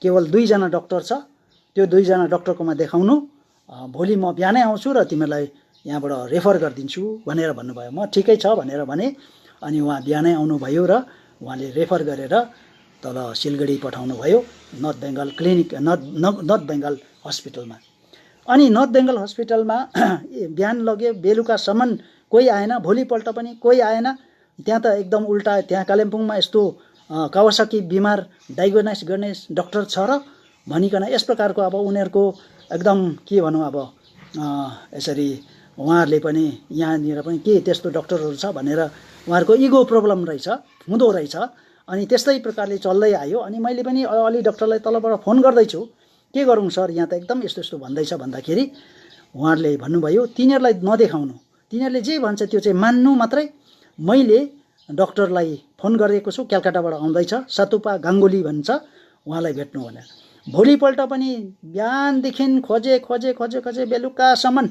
Speaker 1: केवल 2 जना डक्टर छ, त्यो 2 जना डक्टरकोमा देखाउनु, भोलि म बिहानै आउँछु र तिमीलाई यहाँबाट रेफर गरिदिन्छु भनेर भन्नुभयो। म ठिकै छ भनेर भने, अनि उहाँ बिहानै आउनुभयो र उहाँले रेफर गरेर तल सिलगढी पठाउनु भयो, north Bengal clinic, north Bengal हस्पिटलमा। अनि नर्थ बेङ्गल हस्पिटलमा बिहान लग्यो, बेलुकासम्म कोही आएन, भोलिपल्ट पनि कोही आएन। त्यहाँ त एकदम उल्टा, त्यहाँ कालिम्पोङमा यस्तो कावासाकी बिमार डायग्नोस गर्ने डक्टर छ र भनिकन यस प्रकारको अब उनीहरूको एकदम के भनौँ, अब यसरी उहाँहरूले पनि यहाँनिर पनि के त्यस्तो डक्टरहरू छ भनेर उहाँहरूको इगो प्रब्लम रहेछ, हुँदो रहेछ। अनि त्यस्तै प्रकारले चल्दै आयो। अनि मैले पनि अलि डक्टरलाई तलबाट फोन गर्दैछु, के गरौँ सर, यहाँ त एकदम यस्तो यस्तो भन्दैछ भन्दाखेरि उहाँहरूले भन्नुभयो तिनीहरूलाई नदेखाउनु, तिनीहरूले जे भन्छ त्यो चाहिँ मान्नु मात्रै। मैले डक्टरलाई फोन गरेको छु, कलकत्ताबाट आउँदैछ, सतुपा गाङ्गुली भन्छ, उहाँलाई भेट्नु भनेर। भोलिपल्ट पनि बिहानदेखि खोजे बेलुकासम्म,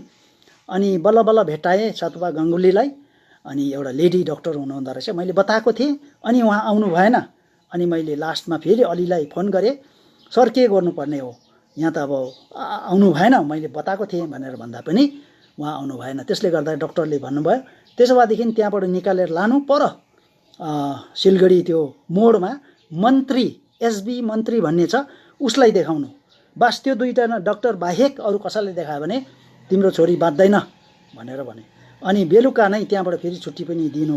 Speaker 1: अनि बल्ल बल्ल भेटाएँ सतुपा गाङ्गुलीलाई। अनि एउटा लेडी डक्टर हुनुहुँदो रहेछ, मैले बताएको थिएँ, अनि उहाँ आउनु भएन। अनि मैले लास्टमा फेरि अलीलाई फोन गरेँ, सर के गर्नुपर्ने हो, यहाँ त अब आउनु भएन, मैले बताएको थिएँ भनेर भन्दा पनि उहाँ आउनु भएन। त्यसले गर्दा डक्टरले भन्नुभयो त्यसो भएदेखि त्यहाँबाट निकालेर लानु पर सिलगढी त्यो मोडमा मन्त्री एसबी मन्त्री भन्ने छ, उसलाई देखाउनु, बस त्यो 2 जना डक्टर बाहेक अरू कसैलाई देखायो भने तिम्रो छोरी बाँच्दैन भनेर भने। अनि बेलुका नै त्यहाँबाट फेरि छुट्टी पनि दिनु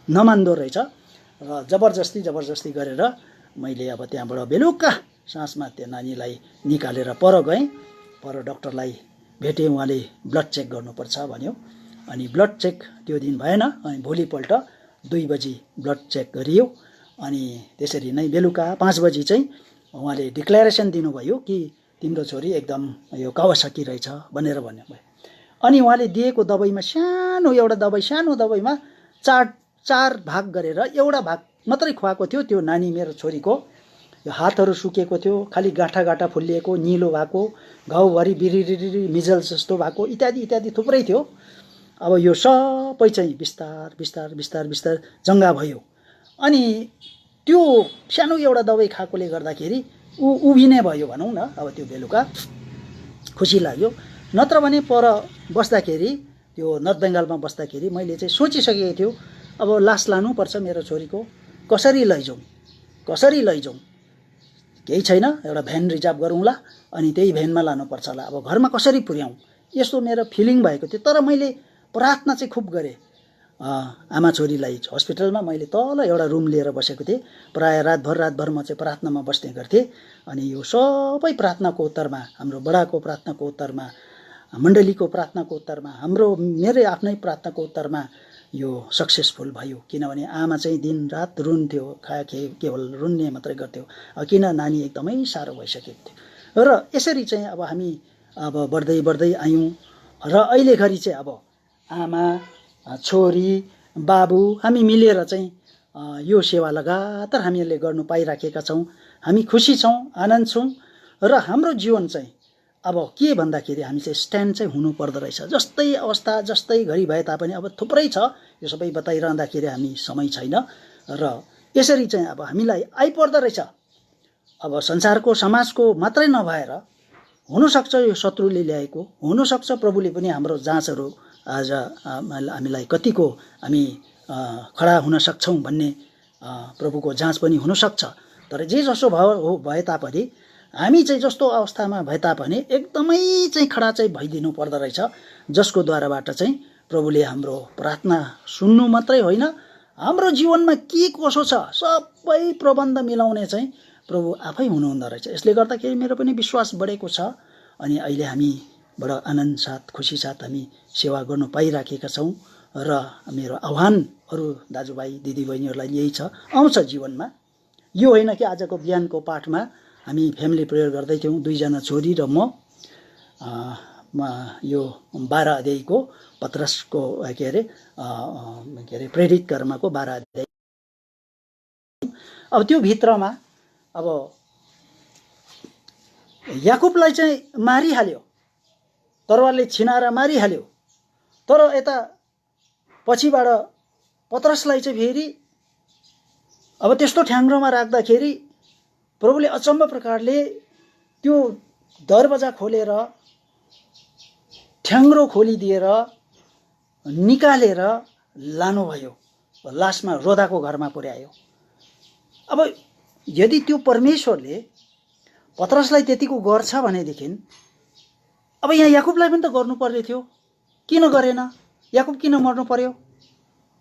Speaker 1: नमान्दो रहेछ र जबरजस्ती गरेर मैले अब त्यहाँबाट बेलुका साँझमा त्यो नानीलाई निकालेर पर गएँ। पर डक्टरलाई भेटेँ, उहाँले ब्लड चेक गर्नुपर्छ भन्यो। अनि ब्लड चेक त्यो दिन भएन, अनि भोलिपल्ट 2 बजी ब्लड चेक गरियो। अनि त्यसरी नै बेलुका 5 बजी चाहिँ उहाँले डिक्लेरेसन दिनुभयो कि तिम्रो छोरी एकदम यो कावासाकी रहेछ भनेर भन्नुभयो। अनि उहाँले दिएको दबाईमा सानो दबाईमा चार भाग गरेर एउटा भाग मात्रै खुवाएको थियो। त्यो नानी मेरो छोरीको यो हातहरू सुकेको थियो, खालि गाँठा फुलिएको, निलो भएको, घाउभरि बिरिरिरी मिजल्स जस्तो भएको, इत्यादि थुप्रै थियो। अब यो सबै चाहिँ बिस्तार जङ्गा भयो। अनि त्यो सानो एउटा दबाई खाएकोले गर्दाखेरि उभिने भयो भनौँ न। अब त्यो बेलुका खुसी लाग्यो, नत्र भने पर बस्दाखेरि त्यो नर्थ बेङ्गलमा बस्दाखेरि मैले चाहिँ सोचिसकेको थियो, अब लास लानुपर्छ मेरो छोरीको, कसरी लैजाउँ, केही छैन, एउटा भ्यान रिजर्भ गरौँला, अनि त्यही भ्यानमा लानुपर्छ होला, अब घरमा कसरी पुर्याउँ, यस्तो मेरो फिलिङ भएको थियो। तर मैले प्रार्थना चाहिँ खुब गरेँ। आमा छोरीलाई हस्पिटलमा मैले तल एउटा रुम लिएर बसेको थिएँ, प्रायः रातभर म चाहिँ प्रार्थनामा बस्ने गर्थेँ। अनि यो सबै प्रार्थनाको उत्तरमा, हाम्रो बडाको प्रार्थनाको उत्तरमा, मण्डलीको प्रार्थनाको उत्तरमा, मेरै आफ्नै प्रार्थनाको उत्तरमा यो सक्सेसफुल भयो। किनभने आमा चाहिँ दिनरात रुन्थ्यो, केवल रुन्ने मात्रै गर्थ्यो, किन नानी एकदमै साह्रो भइसकेको थियो। र यसरी चाहिँ अब हामी बढ्दै आयौँ र अहिले घरि चाहिँ अब आमा छोरी बाबु हामी मिलेर चाहिँ यो सेवा लगातार हामीहरूले गर्नु पाइराखेका छौँ। हामी खुसी छौँ, आनन्द छौँ। र हाम्रो जीवन चाहिँ अब के भन्दाखेरि हामी चाहिँ स्ट्यान्ड चाहिँ हुनु पर्दो रहेछ। जस्तै अवस्था जस्तै घरि भए तापनि अब थुप्रै छ, यो सबै बताइरहँदाखेरि हामी समय छैन। र यसरी चाहिँ अब हामीलाई आइपर्दो रहेछ। अब संसारको समाजको मात्रै नभएर हुनसक्छ यो शत्रुले ल्याएको, हुनसक्छ प्रभुले पनि हाम्रो जाँचहरू आज हामीलाई कतिको हामी खडा हुन सक्छौँ भन्ने प्रभुको जाँच पनि हुनसक्छ। तर जे जसो भए तापनि हामी चाहिँ जस्तो अवस्थामा भए तापनि एकदमै चाहिँ खडा चाहिँ भइदिनु पर्दो रहेछ, जसको द्वाराबाट चाहिँ प्रभुले हाम्रो प्रार्थना सुन्नु मात्रै होइन, हाम्रो जीवनमा के कसो छ सबै प्रबन्ध मिलाउने चाहिँ प्रभु आफै हुनुहुँदो रहेछ। यसले गर्दाखेरि मेरो पनि विश्वास बढेको छ। अनि अहिले हामी बडो आनन्द साथ खुसी साथ हामी सेवा गर्नु पाइराखेका छौँ। र मेरो आह्वान अरू दाजुभाइ दिदीबहिनीहरूलाई यही छ, आउँछ जीवनमा। यो होइन कि आजको बिहानको पाठमा हामी फ्यामिली प्रेयर गर्दै थियौँ, 2 जना छोरी र म, यो 12 अध्यायको पत्रसको के अरे प्रेरित कर्मको 12 अध्याय। अब त्यो भित्रमा अब याकुबलाई चाहिँ मारिहाल्यो, तरवारले छिनाएर मारिहाल्यो। तर यता पछिबाट पत्रसलाई चाहिँ फेरि अब त्यस्तो ठ्याङ्ग्रोमा राख्दाखेरि प्रभुले अचम्म प्रकारले त्यो दरवाजा खोलेर ठ्याङ्ग्रो खोलिदिएर निकालेर लानुभयो, लासमा रोदाको घरमा पुर्यायो। अब यदि त्यो परमेश्वरले पत्रसलाई त्यतिको गर्छ भनेदेखि अब यहाँ याकुबलाई पनि त गर्नुपर्ने थियो, किन गरेन? याकुब किन मर्नु पर्यो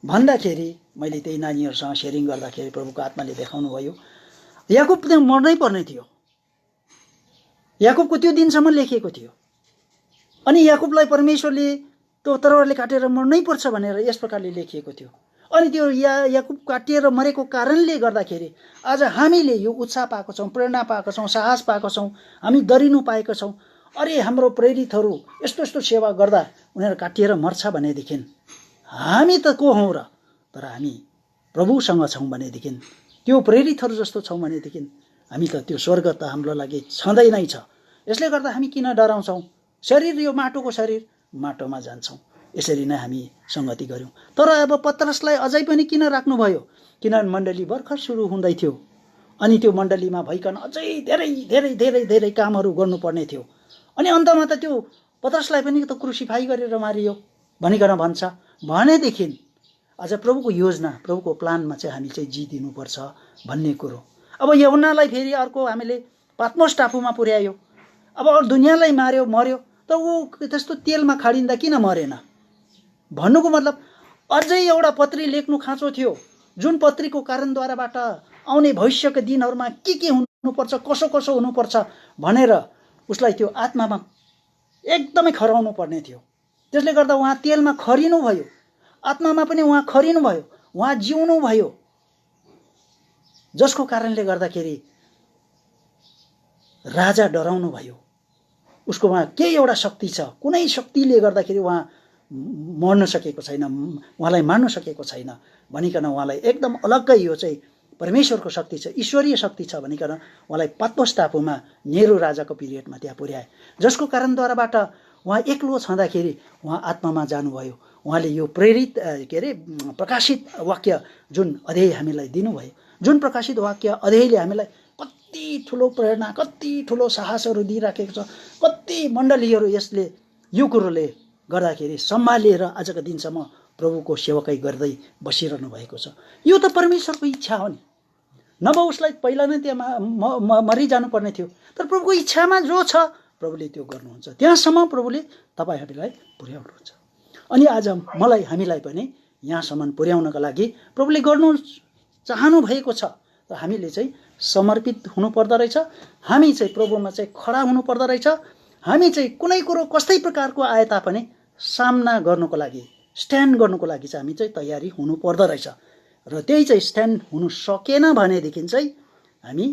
Speaker 1: भन्दाखेरि मैले त्यही नानीहरूसँग सेयरिङ गर्दाखेरि प्रभुको आत्माले देखाउनु भयो, याकुब त्यहाँ मर्नै पर्ने थियो। याकुबको त्यो दिनसम्म लेखिएको थियो। अनि याकुबलाई परमेश्वरले त्यो तरवारले काटेर मर्नै पर्छ भनेर यस प्रकारले लेखिएको थियो। अनि त्यो याकुब काटिएर मरेको कारणले गर्दाखेरि आज हामीले यो उत्साह पाएको छौँ, प्रेरणा पाएको छौँ, साहस पाएको छौँ, हामी दरिनु पाएका छौँ। अरे हाम्रो प्रेरितहरू यस्तो यस्तो सेवा गर्दा उनीहरू काटिएर मर्छ भनेदेखि हामी त को हौँ र? तर हामी प्रभुसँग छौँ भनेदेखि, त्यो प्रेरितहरू जस्तो छौँ भनेदेखि हामी त त्यो स्वर्ग त हाम्रो लागि छँदै नै छ। यसले गर्दा हामी किन डराउँछौँ? शरीर यो माटोको शरीर, माटोमा जान्छौँ। यसरी नै हामी सङ्गति गऱ्यौँ। तर अब पत्रसलाई अझै पनि किन राख्नुभयो? किनभने मण्डली भर्खर सुरु हुँदै थियो अनि त्यो मण्डलीमा भइकन अझै धेरै धेरै धेरै धेरै कामहरू गर्नुपर्ने थियो। अनि अन्तमा त त्यो पत्रसलाई पनि त क्रुसिफाई गरेर मारियो भनिकन भन्छ भनेदेखि आज प्रभुको योजना, प्रभुको प्लानमा चाहिँ हामी चाहिँ जिदिनुपर्छ भन्ने कुरो। अब यहुन्नालाई फेरि अर्को हामीले पात्मोस टापुमा पुर्यायो। अब दुनियाँलाई मार्यो, मर्यो, त ऊ त्यस्तो तेलमा खाडिँदा किन मरेन? भन्नुको मतलब अझै एउटा पत्री लेख्नु खाँचो थियो, जुन पत्रीको कारणद्वाराबाट आउने भविष्यका दिनहरूमा के हुनुपर्छ, कसो कसो हुनुपर्छ भनेर उसलाई त्यो आत्मामा एकदमै खराउनु पर्ने थियो। त्यसले गर्दा उहाँ तेलमा खरिनु भयो, आत्मामा पनि उहाँ खरिनु भयो, उहाँ जिउनु भयो, जसको कारणले गर्दाखेरि राजा डराउनु भयो। उसकोमा केही एउटा शक्ति छ, कुनै शक्तिले गर्दाखेरि उहाँ मर्न सकेको छैन, उहाँलाई मार्न सकेको छैन भनिकन उहाँलाई एकदम अलग्गै यो चाहिँ परमेश्वरको शक्ति छ, ईश्वरीय शक्ति छ भनिकन उहाँलाई पात्मोस टापुमा नेरो राजाको पिरियडमा त्यहाँ पुर्याए। जसको कारणद्वाराबाट उहाँ एक्लो छँदाखेरि उहाँ आत्मामा जानुभयो। उहाँले यो प्रेरित के अरे प्रकाशित वाक्य जुन अध्याय हामीलाई दिनुभयो, जुन प्रकाशित वाक्य अध्यायले हामीलाई कति ठुलो प्रेरणा, कति ठुलो साहसहरू दिइराखेको छ। कति मण्डलीहरू यसले यो कुरोले गर्दाखेरि सम्हालेर आजका दिनसम्म प्रभुको सेवकै गर्दै बसिरहनु भएको छ। यो त परमेश्वरको इच्छा हो नि, नभए उसलाई पहिला नै त्यहाँ मरिजानु पर्ने थियो। तर प्रभुको इच्छामा जो छ प्रभुले त्यो गर्नुहुन्छ, त्यहाँसम्म प्रभुले तपाईँहरूलाई पुर्याउनुहुन्छ। अनि आज मलाई हामीलाई पनि यहाँसम्म पुर्याउनका लागि प्रभुले गर्नु चाहनु भएको छ। र हामीले चाहिँ समर्पित हुनुपर्दो रहेछ, हामी चाहिँ प्रभुमा चाहिँ खडा हुनुपर्दो रहेछ। हामी चाहिँ कुनै कुरो कस्तै प्रकारको आए तापनि सामना गर्नुको लागि, स्ट्यान्ड गर्नुको लागि चाहिँ हामी चाहिँ तयारी हुनुपर्दो रहेछ। र त्यही चाहिँ स्ट्यान्ड हुनु सकेन भनेदेखि चाहिँ हामी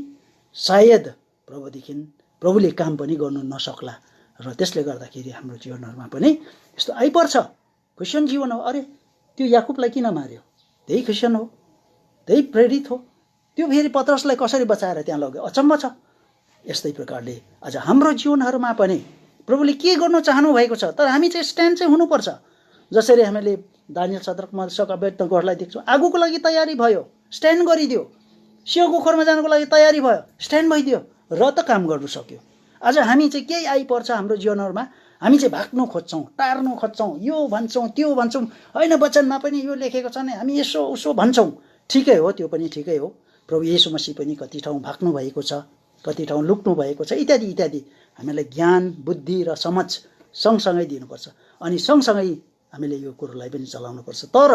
Speaker 1: सायद प्रभुले काम पनि गर्नु नसक्ला। र त्यसले गर्दाखेरि हाम्रो जीवनहरूमा पनि यस्तो आइपर्छ। क्रिस्चियन जीवन हो, अरे त्यो याकुबलाई किन मार्यो? त्यही क्रिस्चियन हो, त्यही प्रेरित हो, त्यो फेरि पत्रसलाई कसरी बचाएर त्यहाँ लग्यो? अचम्म छ। यस्तै प्रकारले आज हाम्रो जीवनहरूमा पनि प्रभुले के गर्नु चाहनु भएको छ, तर हामी चाहिँ स्ट्यान्ड चाहिँ हुनुपर्छ। जसरी हामीले दानियल, शद्रक, मेशक, अबेदनगोहरूलाई देख्छौँ, आगोको लागि तयारी भयो, स्ट्यान्ड गरिदियो। सिंहको खोरमा जानुको लागि तयारी भयो, स्ट्यान्ड भइदियो, र त काम गर्नु सक्यो। आज हामी चाहिँ केही आइपर्छ हाम्रो जीवनहरूमा, हामी चाहिँ भाग्नु खोज्छौँ, टार्नु खोज्छौँ, यो भन्छौँ, त्यो भन्छौँ, होइन वचनमा पनि यो लेखेको छ नि, हामी यसो उसो भन्छौँ। ठिकै हो, त्यो पनि ठिकै हो। प्रभु येशू मसीह पनि कति ठाउँ भाग्नु भएको छ, कति ठाउँ लुक्नु भएको छ, इत्यादि इत्यादि। हामीलाई ज्ञान, बुद्धि र समझ सँगसँगै दिनुपर्छ। अनि सँगसँगै हामीले यो कुरोलाई पनि चलाउनुपर्छ। तर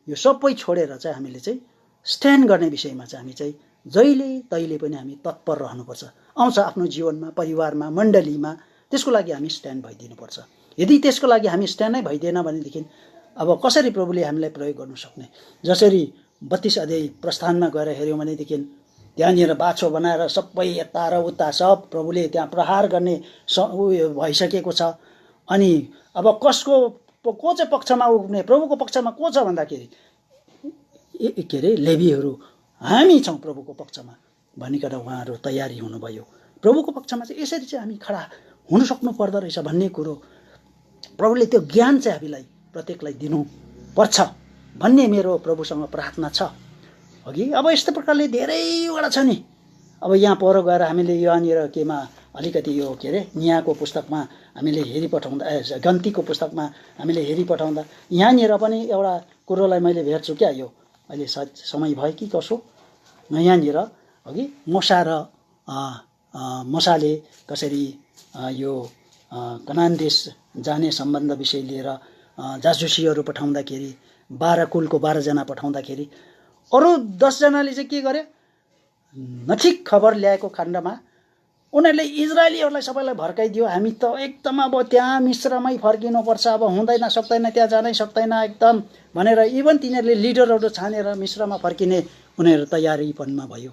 Speaker 1: यो सबै छोडेर चाहिँ हामीले चाहिँ स्ट्यान्ड गर्ने विषयमा चाहिँ हामी चाहिँ जहिले तहिले पनि हामी तत्पर रहनुपर्छ। आउँछ आफ्नो जीवनमा, परिवारमा, मण्डलीमा, त्यसको लागि हामी स्ट्यान्ड भइदिनुपर्छ। यदि त्यसको लागि हामी स्ट्यान्ड नै भइदिएन भनेदेखि अब कसरी प्रभुले हामीलाई प्रयोग गर्नु सक्ने? जसरी 32 अध्याय प्रस्थानमा गएर हेऱ्यौँ भनेदेखि त्यहाँनिर बाछो बनाएर सबै यता र उता सब प्रभुले त्यहाँ प्रहार गर्ने उयो भइसकेको छ। अनि अब कसको को चाहिँ पक्षमा उभिने, प्रभुको पक्षमा को छ भन्दाखेरि के अरे लेवीहरू हामी छौँ प्रभुको पक्षमा भनिकन उहाँहरू तयारी हुनुभयो। प्रभुको पक्षमा चाहिँ यसरी चाहिँ हामी खडा हुन सक्नु पर्दो रहेछ भन्ने कुरो प्रभुले त्यो ज्ञान चाहिँ हामीलाई प्रत्येकलाई दिनुपर्छ भन्ने मेरो प्रभुसँग प्रार्थना छ। अघि अब यस्तो प्रकारले धेरैवटा छ नि। अब यहाँ पर गएर हामीले यहाँनिर केमा अलिकति यो के अरे यहाँको पुस्तकमा हामीले हेरिपठाउँदा गन्तीको पुस्तकमा हामीले हेरिपठाउँदा यहाँनिर पनि एउटा कुरोलाई मैले भेट्छु क्या। यो अहिले सायद समय भयो कि कसो, यहाँनिर अघि मोसा र मोसाले कसरी यो कनान देश जाने सम्बन्ध विषय लिएर जासुसीहरू पठाउँदाखेरि 12 कुलको 12 जना पठाउँदाखेरि अरू 10 जनाले चाहिँ के गरे, नठिक खबर ल्याएको खण्डमा उनीहरूले इजरायलीहरूलाई सबैलाई भड्काइदियो। हामी त एकदम अब त्यहाँ मिश्रमै फर्किनुपर्छ, अब हुँदैन सक्दैन, त्यहाँ जानै सक्दैन एकदम भनेर इभन तिनीहरूले लिडरहरू छानेर मिश्रमा फर्किने उनीहरू तयारीपनमा भयो।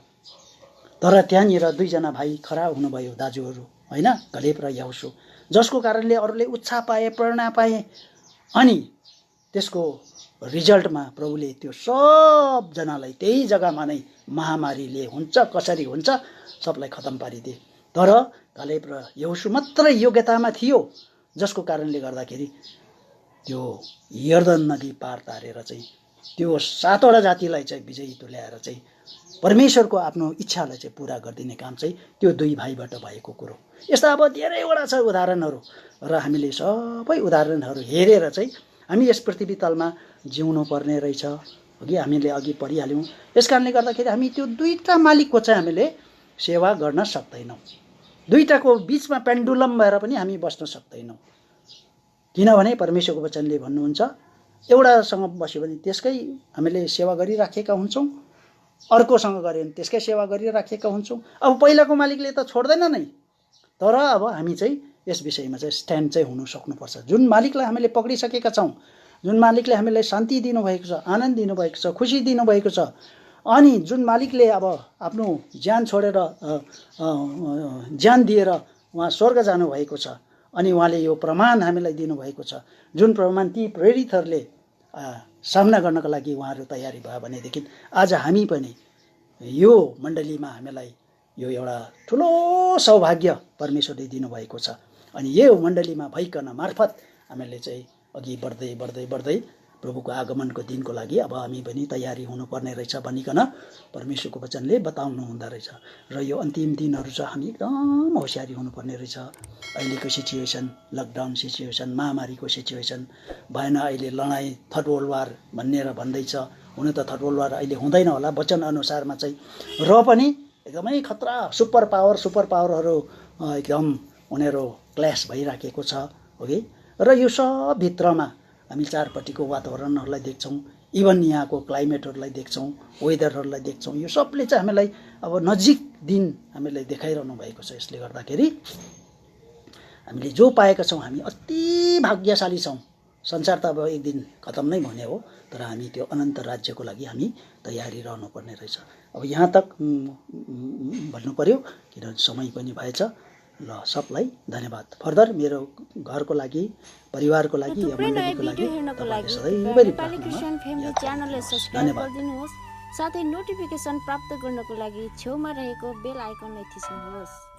Speaker 1: तर त्यहाँनिर 2 जना भाइ खडा हुनुभयो, दाजुहरू होइन, कलेब र यहोशू, जसको कारणले अरूले उत्साह पाए, प्रेरणा पाए। अनि त्यसको रिजल्टमा प्रभुले त्यो सबजनालाई त्यही जग्गामा नै महामारीले हुन्छ कसरी हुन्छ सबलाई खतम पारिदिए। तर कलेब र यहोशू मात्र योग्यतामा थियो, जसको कारणले गर्दाखेरि त्यो यर्दन नदी पार तारेर चाहिँ त्यो 7वटा जातिलाई चाहिँ विजयी तुल्याएर चाहिँ परमेश्वरको आफ्नो इच्छालाई चाहिँ पुरा गरिदिने काम चाहिँ त्यो 2 भाइबाट भएको कुरो। यस्ता अब धेरैवटा छ उदाहरणहरू र हामीले सबै उदाहरणहरू हेरेर चाहिँ हामी यस पृथ्वी तलमा जिउनु पर्ने रहेछ। अघि हामीले अघि पढिहाल्यौँ। यस कारणले गर्दाखेरि हामी त्यो 2टा मालिकको चाहिँ हामीले सेवा गर्न सक्दैनौँ। 2टाको बिचमा पेन्डुलम भएर पनि हामी बस्न सक्दैनौँ। किनभने परमेश्वरको वचनले भन्नुहुन्छ एउटासँग बस्यो भने त्यसकै हामीले सेवा गरिराखेका हुन्छौँ, अर्कोसँग गऱ्यो भने त्यसकै सेवा गरिराखेका हुन्छौँ। अब पहिलाको मालिकले त छोड्दैन नै, तर अब हामी चाहिँ यस विषयमा चाहिँ स्ट्यान्ड चाहिँ हुनु सक्नुपर्छ। जुन मालिकलाई हामीले पक्रिसकेका छौँ, जुन मालिकले हामीलाई शान्ति दिनुभएको छ, आनन्द दिनुभएको छ, खुसी दिनुभएको छ, अनि जुन मालिकले अब आफ्नो ज्यान छोडेर ज्यान दिएर उहाँ स्वर्ग जानुभएको छ, अनि उहाँले यो प्रमाण हामीलाई दिनुभएको छ, जुन प्रमाण ती प्रेरितहरूले सामना गर्नको लागि उहाँहरू तयारी भयो भनेदेखि आज हामी पनि यो मण्डलीमा हामीलाई यो एउटा ठुलो सौभाग्य परमेश्वरले दिनुभएको छ। अनि यो मण्डलीमा भइकन मार्फत हामीले चाहिँ अघि बढ्दै बढ्दै बढ्दै प्रभुको आगमनको दिनको लागि अब हामी पनि तयारी हुनुपर्ने रहेछ भनिकन परमेश्वरको वचनले बताउनु हुँदो रहेछ। र यो अन्तिम दिनहरू छ, हामी एकदम होसियारी हुनुपर्ने रहेछ। अहिलेको सिचुएसन, लकडाउन सिचुएसन, महामारीको सिचुएसन भएन, अहिले लडाइँ थर्ड वर्ल्ड वार भन्दैछ। हुन त थर्ड वर्ल्ड वार अहिले हुँदैन होला वचन अनुसारमा चाहिँ, र पनि एकदमै खतरा सुपर पावरहरू एकदम उनीहरू क्ल्यास भइराखेको छ। ओके, र यो सब भित्रमा हामी चारपट्टिको वातावरणहरूलाई देख्छौँ, इभन यहाँको क्लाइमेटहरूलाई देख्छौँ, वेदरहरूलाई देख्छौँ। यो सबले चाहिँ हामीलाई अब नजिक दिन हामीलाई देखाइरहनु भएको छ। यसले गर्दाखेरि हामीले जो पाएका छौँ हामी अति भाग्यशाली छौँ। संसार त अब एक दिन खतम नै हुने हो, तर हामी त्यो अनन्त राज्यको लागि हामी तयारी रहनुपर्ने रहेछ। अब यहाँ तक भन्नु पर्यो किनभने समय पनि भएछ। ल, सबलाई धन्यवाद। फर्दर मेरो घरको लागि, परिवारको लागि, या मण्डलीको लागि सधैँभरि धन्यवाद।
Speaker 4: साथै नोटिफिकेसन प्राप्त गर्नको लागि छेउमा रहेको बेल आइकनलाई थिच्नुहोस्।